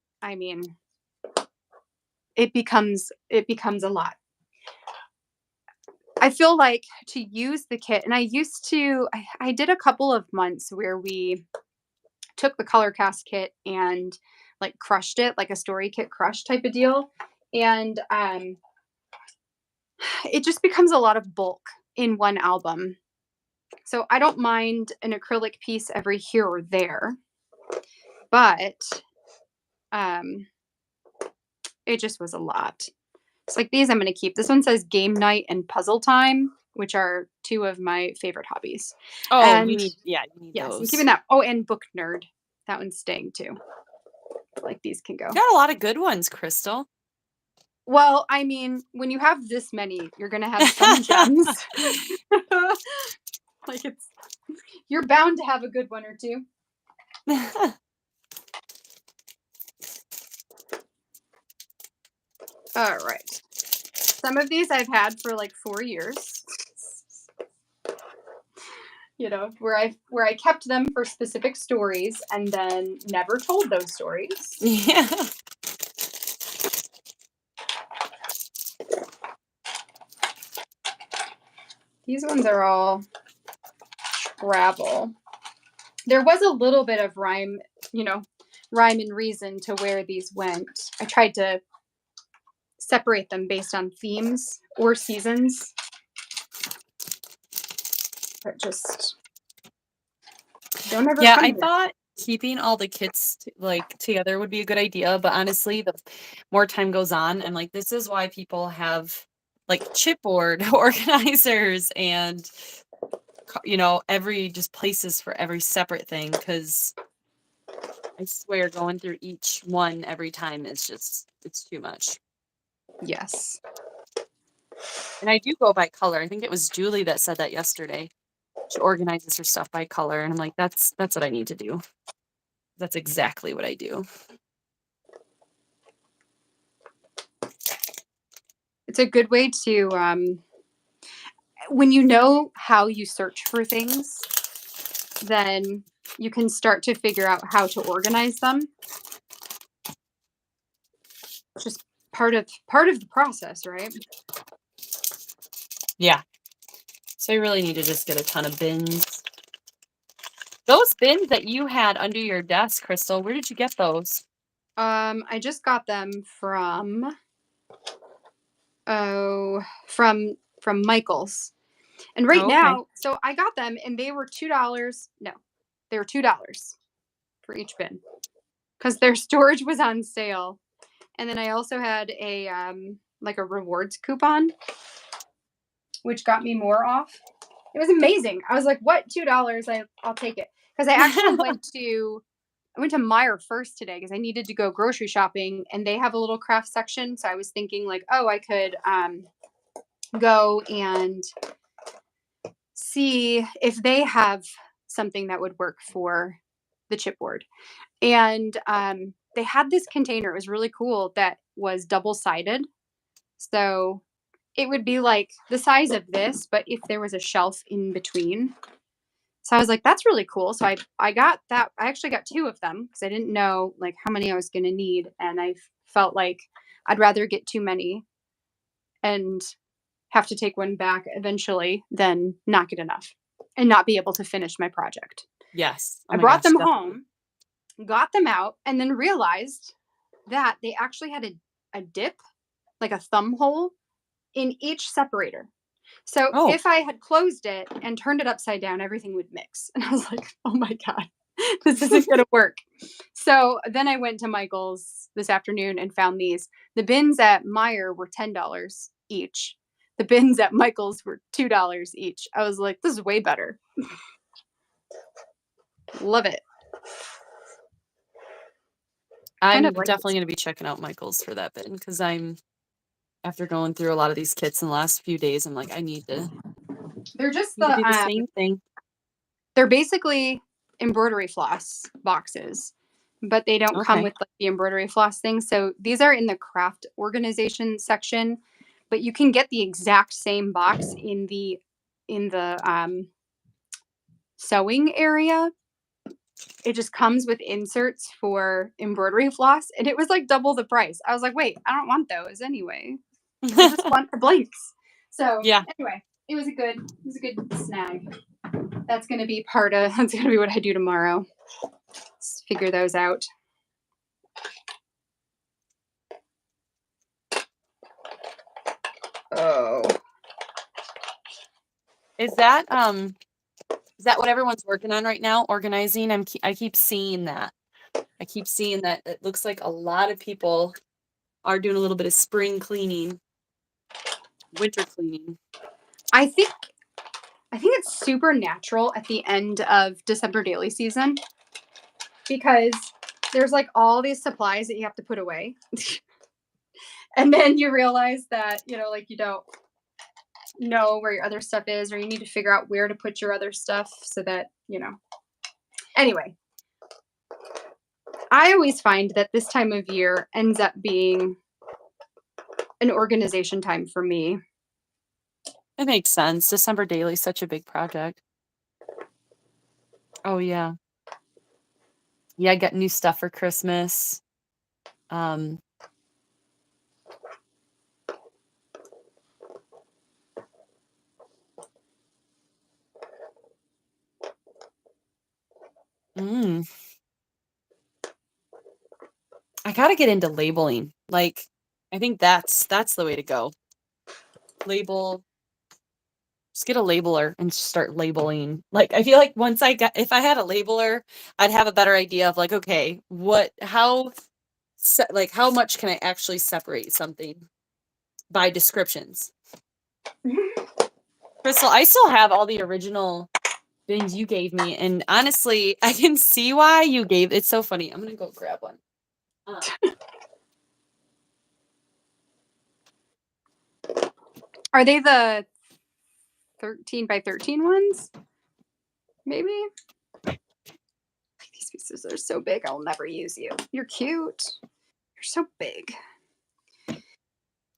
it becomes a lot. I feel like to use the kit, and I did a couple of months where we took the color cast kit and like crushed it like a story kit crush type of deal. And it just becomes a lot of bulk in one album. So I don't mind an acrylic piece every here or there, but it just was a lot. It's like these I'm going to keep. This one says game night and puzzle time, which are two of my favorite hobbies. Oh, and you need yes, those. I'm keeping that. Oh, and book nerd. That one's staying too. Like these can go. You got a lot of good ones, Crystal. Well, when you have this many, you're going to have some gems. Like you're bound to have a good one or two. All right. Some of these I've had for like 4 years. Where I kept them for specific stories and then never told those stories. Yeah. These ones are all travel. There was a little bit of rhyme and reason to where these went. I tried to separate them based on themes or seasons. But just don't ever. Yeah, I thought keeping all the kits together would be a good idea, but honestly, the more time goes on, I'm like, this is why people have like chipboard organizers and every just places for every separate thing, because I swear going through each one every time is it's too much. Yes. And I do go by color. I think it was Julie that said that yesterday. She organizes her stuff by color, and I'm like, that's what I need to do. That's exactly what I do. It's a good way to when you know how you search for things, then you can start to figure out how to organize them. It's just part of the process, right? Yeah. So I really need to just get a ton of bins. Those bins that you had under your desk, Crystal, where did you get those? I just got them from Michael's. And right now, so I got them and they were $2. No, they were $2 for each bin because their storage was on sale. And then I also had a rewards coupon, which got me more off. It was amazing. I was like, what, $2? I'll take it. Because I actually went to Meijer first today because I needed to go grocery shopping, and they have a little craft section. So I was thinking like, oh, I could go and see if they have something that would work for the chipboard. And they had this container. It was really cool that was double-sided. So it would be like the size of this, but if there was a shelf in between. So I was like, that's really cool. So I got that. I actually got 2 of them because I didn't know like how many I was going to need. And I felt like I'd rather get too many and have to take one back eventually than not get enough and not be able to finish my project. Yes. I brought them home, got them out, and then realized that, they actually had a dip, like a thumb hole, in each separator. So Oh, if I had closed it and turned it upside down, everything would mix. And I was like, oh my God, this isn't going to work. So then I went to Michael's this afternoon and found these. The bins at Meijer were $10 each. The bins at Michael's were $2 each. I was like, this is way better. Love it. I'm Like definitely going to be checking out Michael's for that bin because after going through a lot of these kits in the last few days, I'm like, I need to they're just do the same thing. they're basically embroidery floss boxes, but they don't come Okay. with like the embroidery floss thing. So these are in the craft organization section, but you can get the exact same box in the sewing area. It just comes with inserts for embroidery floss, and it was like double the price. I was like, wait, I don't want those anyway. I just want the blanks. So Yeah. anyway, it was a good snag. That's gonna be that's gonna be what I do tomorrow. Let's figure those out. Oh. Is that what everyone's working on right now? Organizing? I keep seeing that. I keep seeing that it looks like a lot of people are doing a little bit of spring cleaning, winter cleaning. I think it's super natural at the end of December daily season because there's like all these supplies that you have to put away. And then you realize that, like you don't know where your other stuff is, or you need to figure out where to put your other stuff so that, Anyway, I always find that this time of year ends up being an organization time for me. It makes sense. December daily is such a big project. Oh yeah. Yeah, I got new stuff for Christmas. I gotta get into labeling. Like, I think that's the way to go. Label. Just get a labeler and start labeling. Like, I feel like if I had a labeler, I'd have a better idea of like, okay, how much can I actually separate something by descriptions? Crystal, I still have all the original bins you gave me, and honestly, I can see why you gave. It's so funny. I'm gonna go grab one. Are they the 13 by 13 ones? Maybe. These pieces are so big, I'll never use you. You're cute. You're so big.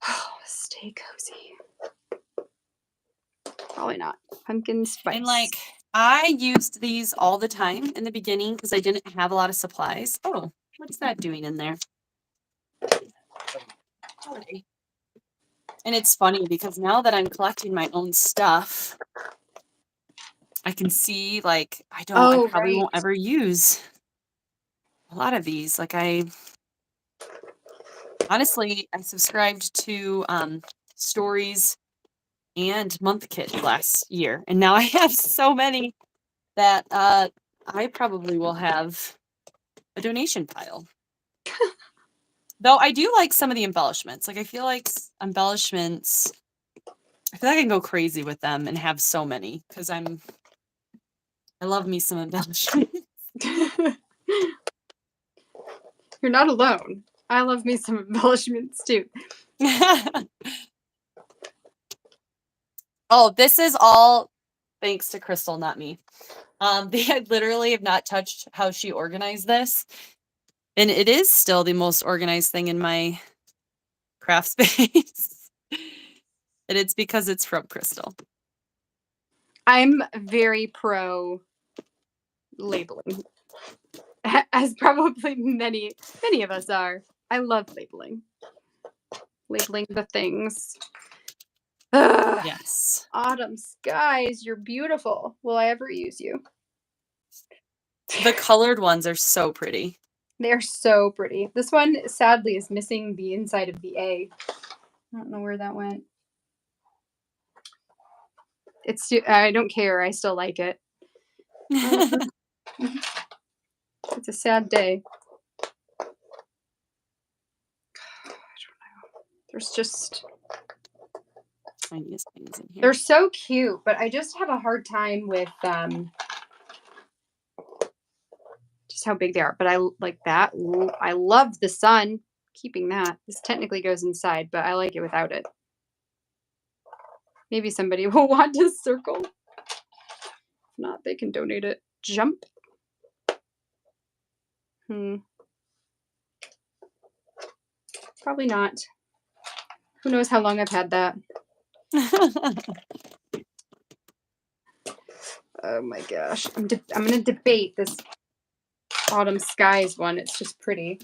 Oh, stay cozy. Probably not. Pumpkin spice. And like, I used these all the time in the beginning because I didn't have a lot of supplies. Oh, what's that doing in there? And it's funny because now that I'm collecting my own stuff, I can see like I probably won't ever use a lot of these. Like honestly, I subscribed to Stories and Month Kit last year, and now I have so many that I probably will have a donation pile. Though I do like some of the embellishments. Like I feel like embellishments, I feel like I can go crazy with them and have so many because I love me some embellishments. You're not alone. I love me some embellishments too. Oh, this is all thanks to Crystal, not me. They literally have not touched how she organized this. And it is still the most organized thing in my craft space. And it's because it's from Crystal. I'm very pro labeling, as probably many of us are. I love labeling the things. Ugh. Yes. Autumn skies, you're beautiful. Will I ever use you? The colored ones are so pretty. They're so pretty. This one, sadly, is missing the inside of the A. I don't know where that went. I don't care. I still like it. It's a sad day. I don't know. There's just tiniest things in here. They're so cute, but I just have a hard time with just how big they are. But I like that. I love the sun. Keeping that. This technically goes inside, but I like it without it. Maybe somebody will want to circle. If not, they can donate it. Jump. Probably not. Who knows how long I've had that. Oh my gosh. I'm going to debate this Autumn Skies one. It's just pretty.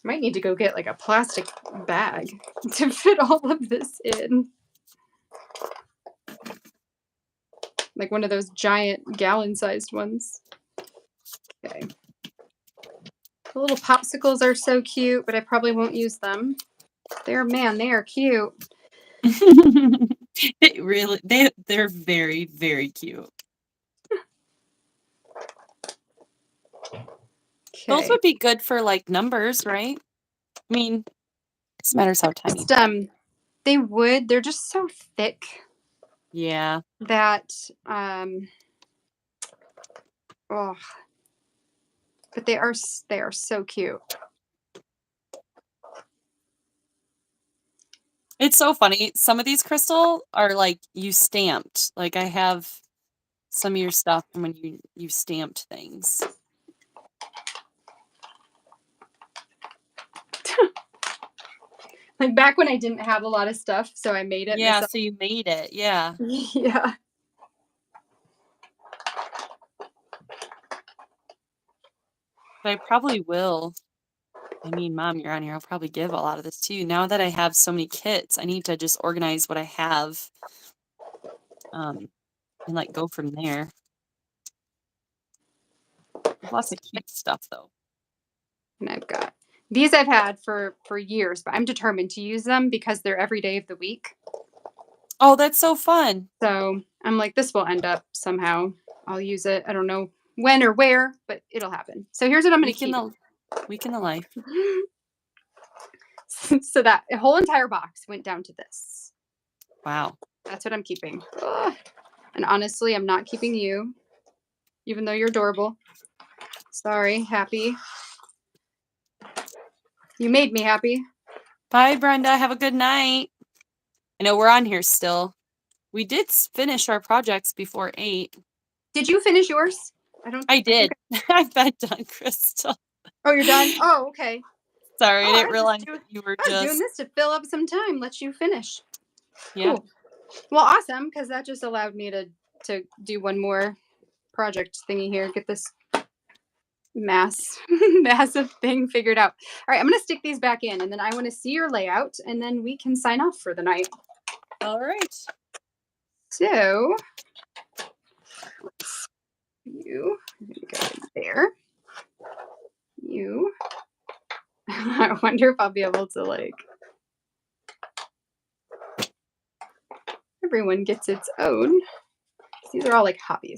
Might need to go get like a plastic bag to fit all of this in. Like one of those giant gallon-sized ones. Okay. The little popsicles are so cute, but I probably won't use them. They are cute. They're very, very cute. Okay. Those would be good for like numbers, right? I mean, this matters how tiny. They would. They're just so thick. Yeah. That but they are so cute. It's so funny. Some of these, Crystal, are like you stamped. Like I have some of your stuff from when you stamped things. Like back when I didn't have a lot of stuff, so I made it. Yeah, so you made it. Yeah. Yeah. But I probably will. I mean, Mom, you're on here. I'll probably give a lot of this to you. Now that I have so many kits, I need to just organize what I have. And like go from there. Lots of cute stuff though. And I've had for years, but I'm determined to use them because they're every day of the week. Oh, that's so fun. So I'm like, this will end up somehow. I'll use it. I don't know when or where, but it'll happen. So here's what I'm going to keep. Week in the life. So that whole entire box went down to this. Wow. That's what I'm keeping. Ugh. And honestly, I'm not keeping you, even though you're adorable. Sorry, Happy. You made me happy. Bye, Brenda. Have a good night. I know we're on here still. We did finish our projects before 8. Did you finish yours? I did. I'm done, Crystal. Oh, you're done? Oh, okay. Sorry, I didn't realize you were just doing this to fill up some time. Let you finish. Yeah. Cool. Well, awesome, because that just allowed me to do one more project thingy here. Get this massive thing figured out. All right, I'm going to stick these back in, and then I want to see your layout, and then we can sign off for the night. All right. So, you go there. You. I wonder if I'll be able to, like... Everyone gets its own. These are all like hobby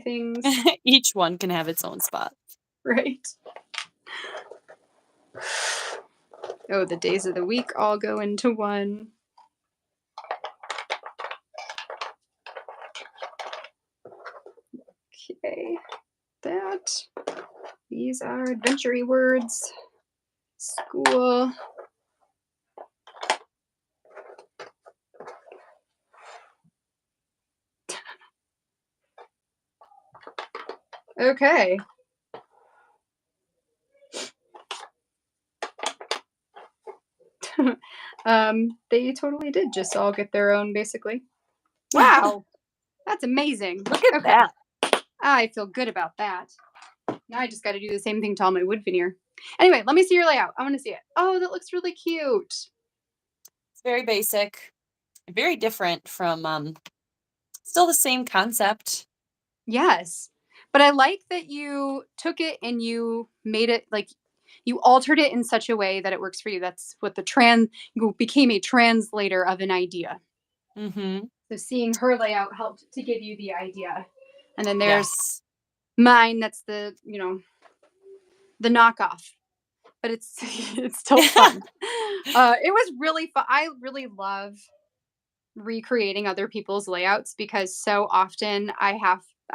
things. Each one can have its own spot. Right. Oh, the days of the week all go into one. Okay. These are adventure-y words. School. Okay. They totally did just all get their own, basically. Wow. That's amazing. Look at that. I feel good about that. Now I just got to do the same thing to all my wood veneer. Anyway, let me see your layout. I want to see it. Oh, that looks really cute. very basic, very different from still the same concept. Yes. But I like that you took it and you made it like you altered it in such a way that it works for you. That's what you became a translator of an idea. Mm-hmm. So seeing her layout helped to give you the idea. And then there's Yes. mine that's the knockoff. But it's it's still fun. It was really fun. I really love recreating other people's layouts because so often I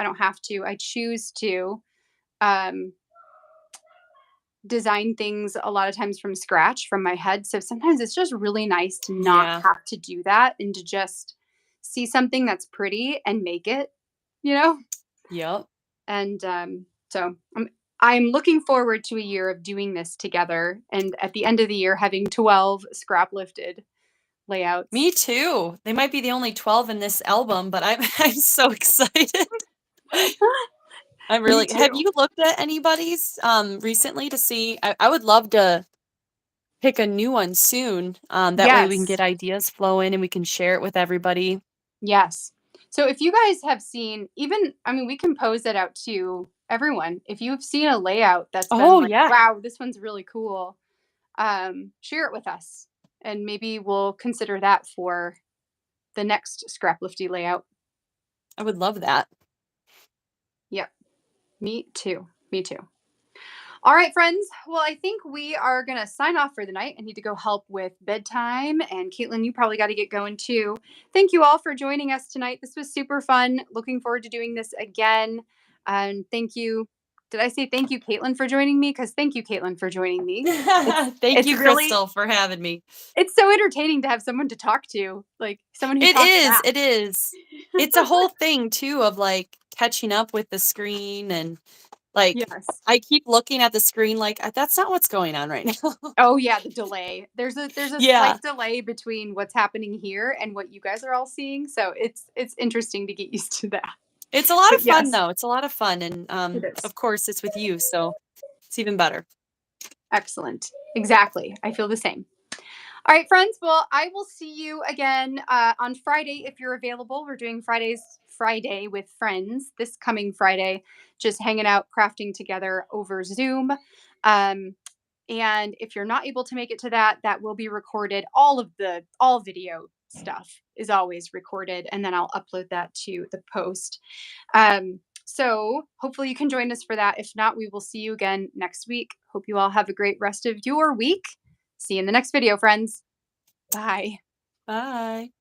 don't have to. I choose to um design things a lot of times from scratch from my head. So sometimes it's just really nice to not Yeah. have to do that and to just see something that's pretty and make it, you know? Yep. And so I'm looking forward to a year of doing this together and at the end of the year having 12 scrap lifted layouts. Me too. They might be the only 12 in this album, but I'm I'm so excited. I'm Me really have too. you looked at anybody's recently to see I would love to pick a new one soon. That way we can Yes. get ideas flowing and we can share it with everybody. Yes. So if you guys have seen even I mean we can pose it out to everyone. If you've seen a layout that's been Oh like, yeah. wow, this one's really cool, share it with us. And maybe we'll consider that for the next Scraplifty layout. I would love that. Yep. Me too. Me too. All right, friends. Well, I think we are going to sign off for the night. I need to go help with bedtime. And Caitlin, you probably got to get going too. Thank you all for joining us tonight. This was super fun. Looking forward to doing this again. And thank you. Did I say thank you, Caitlin, for joining me? Because thank you, Caitlin, for joining me. Thank It's you, really Crystal, for having me. it's so entertaining to have someone to talk to, like someone who It talks is. back. It is. It's a whole thing too of like catching up with the screen and like Yes. I keep looking at the screen like that's not what's going on right now. Oh yeah, the delay. There's a Yeah. slight delay between what's happening here and what you guys are all seeing. So it's interesting to get used to that. It's a lot But of fun yes, though. It's a lot of fun and it is. of course it's with you, so it's even better. Excellent. Exactly. I feel the same. All right, friends. Well, I will see you again on Friday if you're available. We're doing Friday with friends this coming Friday, just hanging out, crafting together over Zoom. Um, and if you're not able to make it to that, that will be recorded. All video stuff is always recorded, and then I'll upload that to the post. So hopefully you can join us for that. If not, we will see you again next week. Hope you all have a great rest of your week. See you in the next video, friends. Bye. Bye.